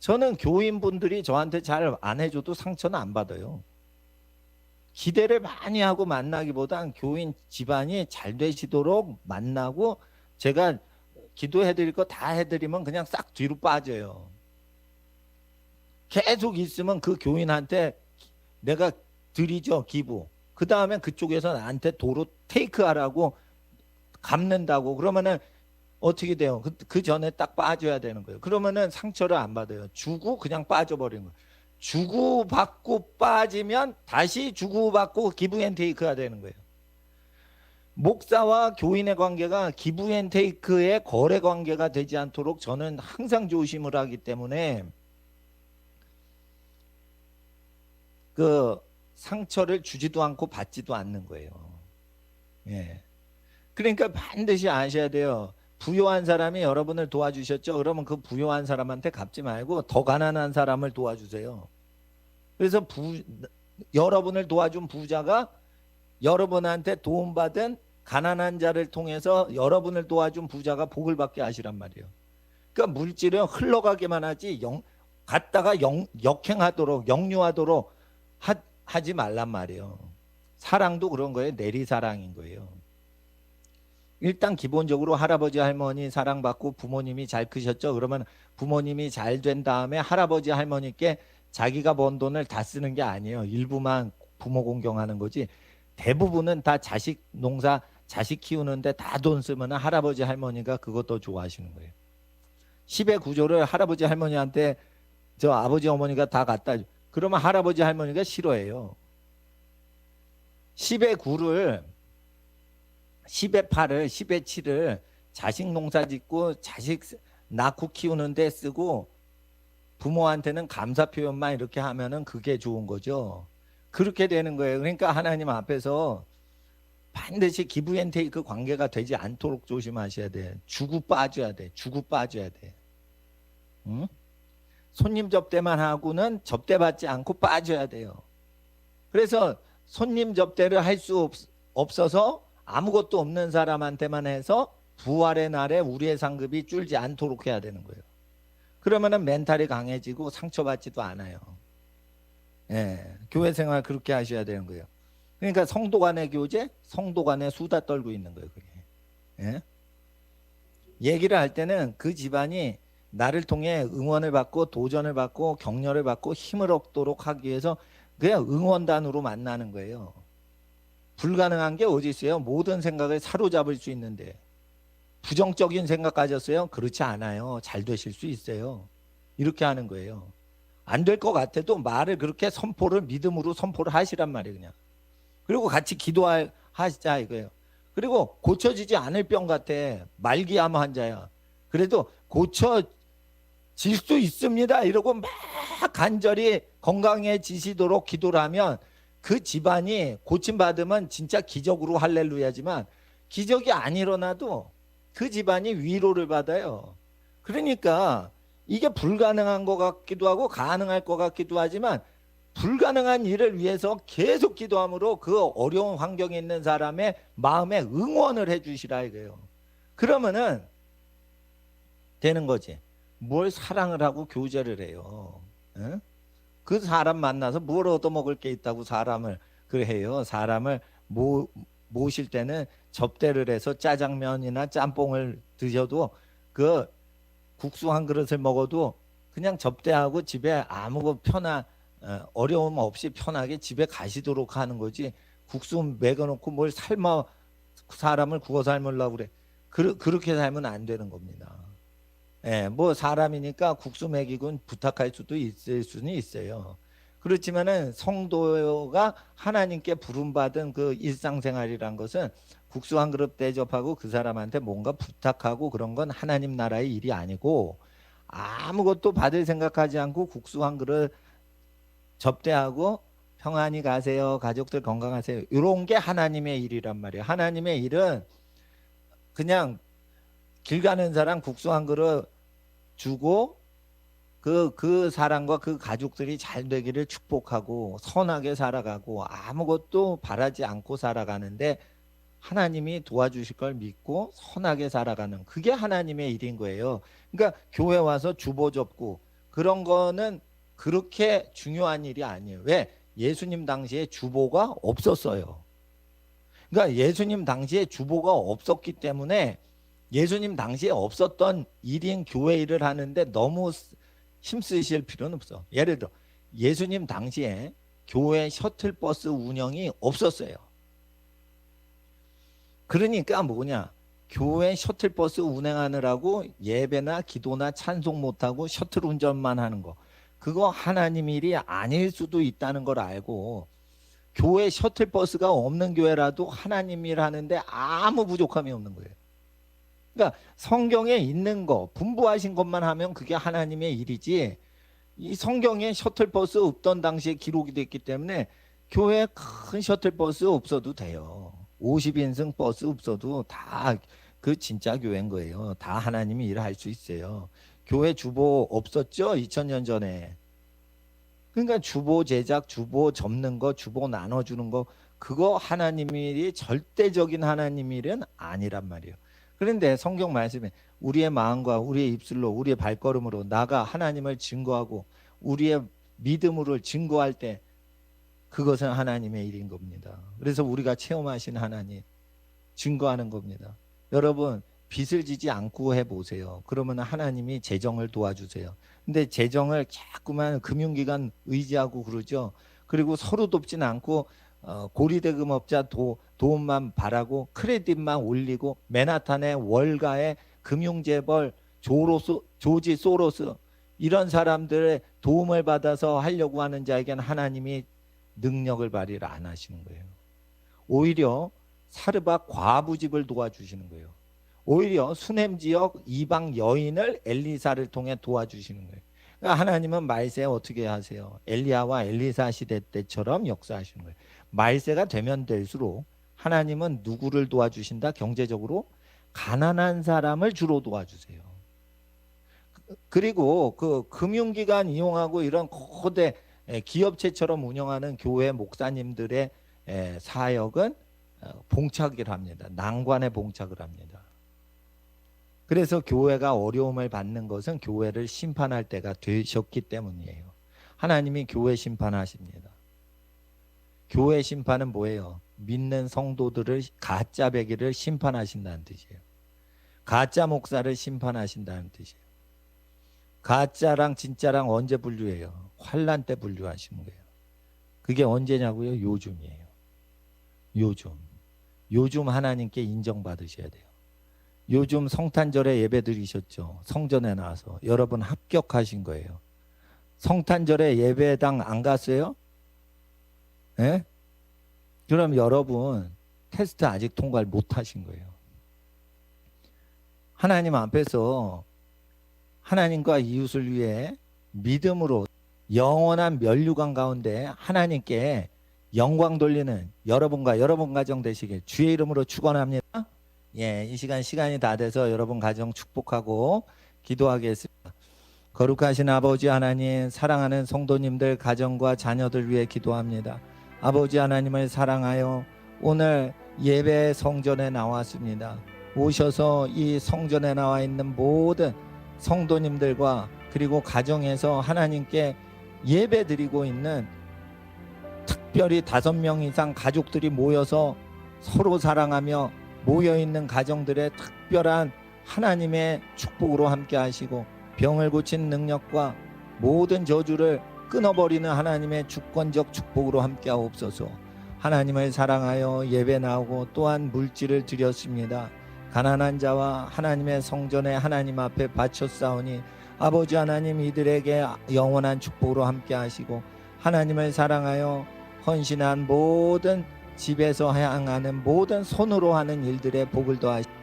A: 저는 교인분들이 저한테 잘 안 해줘도 상처는 안 받아요. 기대를 많이 하고 만나기보단 교인 집안이 잘 되시도록 만나고, 제가 기도해드릴 거 다 해드리면 그냥 싹 뒤로 빠져요. 계속 있으면 그 교인한테 내가 드리죠, 기부. 그 다음에 그쪽에서 나한테 도로 테이크하라고 갚는다고 그러면은 어떻게 돼요? 그 전에 딱 빠져야 되는 거예요. 그러면은 상처를 안 받아요. 주고 그냥 빠져버리는 거예요. 주고 받고 빠지면 다시 주고 받고 기브 앤 테이크가 되는 거예요. 목사와 교인의 관계가 기브 앤 테이크의 거래 관계가 되지 않도록 저는 항상 조심을 하기 때문에 그 상처를 주지도 않고 받지도 않는 거예요. 예. 그러니까 반드시 아셔야 돼요. 부유한 사람이 여러분을 도와주셨죠? 그러면 그 부유한 사람한테 갚지 말고 더 가난한 사람을 도와주세요. 그래서 여러분을 도와준 부자가 여러분한테 도움받은 가난한 자를 통해서 여러분을 도와준 부자가 복을 받게 하시란 말이에요. 그러니까 물질은 흘러가기만 하지 갔다가 역행하도록 역류하도록 하지 말란 말이에요. 사랑도 그런 거예요. 내리사랑인 거예요. 일단 기본적으로 할아버지 할머니 사랑받고 부모님이 잘 크셨죠. 그러면 부모님이 잘 된 다음에 할아버지 할머니께 자기가 번 돈을 다 쓰는 게 아니에요. 일부만 부모 공경하는 거지. 대부분은 다 자식 농사 자식 키우는데 다 돈 쓰면 할아버지 할머니가 그것도 좋아하시는 거예요. 10의 구조를 할아버지 할머니한테 저 아버지 어머니가 다 갖다 그러면 할아버지 할머니가 싫어해요. 10의 9를 10의 8을 10의 7을 자식 농사 짓고 자식 낳고 키우는데 쓰고 부모한테는 감사 표현만 이렇게 하면은 그게 좋은 거죠. 그렇게 되는 거예요. 그러니까 하나님 앞에서 반드시 기브 앤 테이크 관계가 되지 않도록 조심하셔야 돼. 주고 빠져야 돼. 주고 빠져야 돼. 응? 손님 접대만 하고는 접대받지 않고 빠져야 돼요. 그래서 손님 접대를 할 수 없어서 아무것도 없는 사람한테만 해서 부활의 날에 우리의 상급이 줄지 않도록 해야 되는 거예요. 그러면은 멘탈이 강해지고 상처받지도 않아요. 예, 교회 생활 그렇게 하셔야 되는 거예요. 그러니까 성도 간의 교제, 성도 간의 수다 떨고 있는 거예요. 그게. 예? 얘기를 할 때는 그 집안이 나를 통해 응원을 받고 도전을 받고 격려를 받고 힘을 얻도록 하기 위해서 그냥 응원단으로 만나는 거예요. 불가능한 게 어디 있어요? 모든 생각을 사로잡을 수 있는데 부정적인 생각 가졌어요? 그렇지 않아요. 잘 되실 수 있어요. 이렇게 하는 거예요. 안 될 것 같아도 말을 그렇게 선포를 믿음으로 선포를 하시란 말이에요. 그냥. 그리고 같이 기도하시자 이거예요. 그리고 고쳐지지 않을 병 같아. 말기암 환자야. 그래도 고쳐질 수 있습니다. 이러고 막 간절히 건강해지시도록 기도를 하면 그 집안이 고침받으면 진짜 기적으로 할렐루야지만 기적이 안 일어나도 그 집안이 위로를 받아요. 그러니까 이게 불가능한 것 같기도 하고 가능할 것 같기도 하지만 불가능한 일을 위해서 계속 기도함으로 그 어려운 환경에 있는 사람의 마음에 응원을 해 주시라 이거예요. 그러면은 되는 거지. 뭘 사랑을 하고 교제를 해요. 응? 그 사람 만나서 뭘 얻어먹을 게 있다고 사람을 그래 해요. 사람을 모실 때는 접대를 해서 짜장면이나 짬뽕을 드셔도 그 국수 한 그릇을 먹어도 그냥 접대하고 집에 아무 어려움 없이 편하게 집에 가시도록 하는 거지. 국수 먹여놓고 뭘 삶아 사람을 구워 삶으려고 그래. 그렇게 살면 안 되는 겁니다. 예, 뭐 사람이니까 국수 먹이군 부탁할 수도 있을 수는 있어요. 그렇지만은 성도가 하나님께 부름받은 그 일상생활이란 것은 국수 한 그릇 대접하고 그 사람한테 뭔가 부탁하고 그런 건 하나님 나라의 일이 아니고 아무것도 받을 생각하지 않고 국수 한 그릇 접대하고 평안히 가세요. 가족들 건강하세요. 이런 게 하나님의 일이란 말이에요. 하나님의 일은 그냥 길 가는 사람 국수 한 그릇 주고 그 사람과 그 가족들이 잘 되기를 축복하고 선하게 살아가고 아무것도 바라지 않고 살아가는데 하나님이 도와주실 걸 믿고 선하게 살아가는 그게 하나님의 일인 거예요. 그러니까 교회 와서 주보 접고 그런 거는 그렇게 중요한 일이 아니에요. 왜? 예수님 당시에 주보가 없었어요. 그러니까 예수님 당시에 주보가 없었기 때문에 예수님 당시에 없었던 일인 교회 일을 하는데 너무 힘쓰실 필요는 없어. 예를 들어 예수님 당시에 교회 셔틀버스 운영이 없었어요. 그러니까 뭐냐? 교회 셔틀버스 운행하느라고 예배나 기도나 찬송 못하고 셔틀 운전만 하는 거. 그거 하나님 일이 아닐 수도 있다는 걸 알고 교회 셔틀버스가 없는 교회라도 하나님 일 하는데 아무 부족함이 없는 거예요. 그러니까 성경에 있는 거 분부하신 것만 하면 그게 하나님의 일이지 이 성경에 셔틀버스 없던 당시에 기록이 됐기 때문에 교회에 큰 셔틀버스 없어도 돼요. 50인승 버스 없어도 다 그 진짜 교회인 거예요. 다 하나님이 일을 할 수 있어요. 교회 주보 없었죠? 2000년 전에. 그러니까 주보 제작, 주보 접는 거, 주보 나눠주는 거 그거 하나님 일이 절대적인 하나님 일은 아니란 말이에요. 그런데 성경 말씀에 우리의 마음과 우리의 입술로 우리의 발걸음으로 나가 하나님을 증거하고 우리의 믿음으로 증거할 때 그것은 하나님의 일인 겁니다. 그래서 우리가 체험하신 하나님 증거하는 겁니다. 여러분 빚을 지지 않고 해보세요. 그러면 하나님이 재정을 도와주세요. 근데 재정을 자꾸만 금융기관 의지하고 그러죠. 그리고 서로 돕지는 않고 고리대금업자 도움만 바라고 크레딧만 올리고 맨하탄의 월가의 금융재벌 조지 소로스 이런 사람들의 도움을 받아서 하려고 하는 자에게는 하나님이 능력을 발휘를 안 하시는 거예요. 오히려 사르밧 과부집을 도와주시는 거예요. 오히려 수넴 지역 이방 여인을 엘리사를 통해 도와주시는 거예요. 그러니까 하나님은 말세에 어떻게 하세요? 엘리야와 엘리사 시대 때처럼 역사하시는 거예요. 말세가 되면 될수록 하나님은 누구를 도와주신다? 경제적으로 가난한 사람을 주로 도와주세요. 그리고 그 금융기관 이용하고 이런 거대 기업체처럼 운영하는 교회 목사님들의 사역은 봉착을 합니다. 난관에 봉착을 합니다. 그래서 교회가 어려움을 받는 것은 교회를 심판할 때가 되셨기 때문이에요. 하나님이 교회 심판하십니다. 교회 심판은 뭐예요? 믿는 성도들을 가짜 배기를 심판하신다는 뜻이에요. 가짜 목사를 심판하신다는 뜻이에요. 가짜랑 진짜랑 언제 분류해요? 환난 때 분류하시는 거예요. 그게 언제냐고요? 요즘이에요. 요즘 하나님께 인정받으셔야 돼요. 요즘 성탄절에 예배 드리셨죠? 성전에 나와서 여러분 합격하신 거예요. 성탄절에 예배당 안 갔어요? 예? 그럼 여러분 테스트 아직 통과를 못 하신 거예요. 하나님 앞에서 하나님과 이웃을 위해 믿음으로 영원한 면류관 가운데 하나님께 영광 돌리는 여러분과 여러분 가정 되시길 주의 이름으로 축원합니다. 예, 이 시간이 다 돼서 여러분 가정 축복하고 기도하겠습니다. 거룩하신 아버지 하나님, 사랑하는 성도님들 가정과 자녀들 위해 기도합니다. 아버지 하나님을 사랑하여 오늘 예배 성전에 나왔습니다. 오셔서 이 성전에 나와 있는 모든 성도님들과 그리고 가정에서 하나님께 예배 드리고 있는 특별히 5명 이상 가족들이 모여서 서로 사랑하며 모여있는 가정들의 특별한 하나님의 축복으로 함께 하시고 병을 고치는 능력과 모든 저주를 끊어버리는 하나님의 주권적 축복으로 함께 하옵소서. 하나님을 사랑하여 예배 나오고 또한 물질을 드렸습니다. 가난한 자와 하나님의 성전에 하나님 앞에 바쳤사오니 아버지 하나님 이들에게 영원한 축복으로 함께 하시고 하나님을 사랑하여 헌신한 모든 집에서 향하는 모든 손으로 하는 일들의 복을 더하시고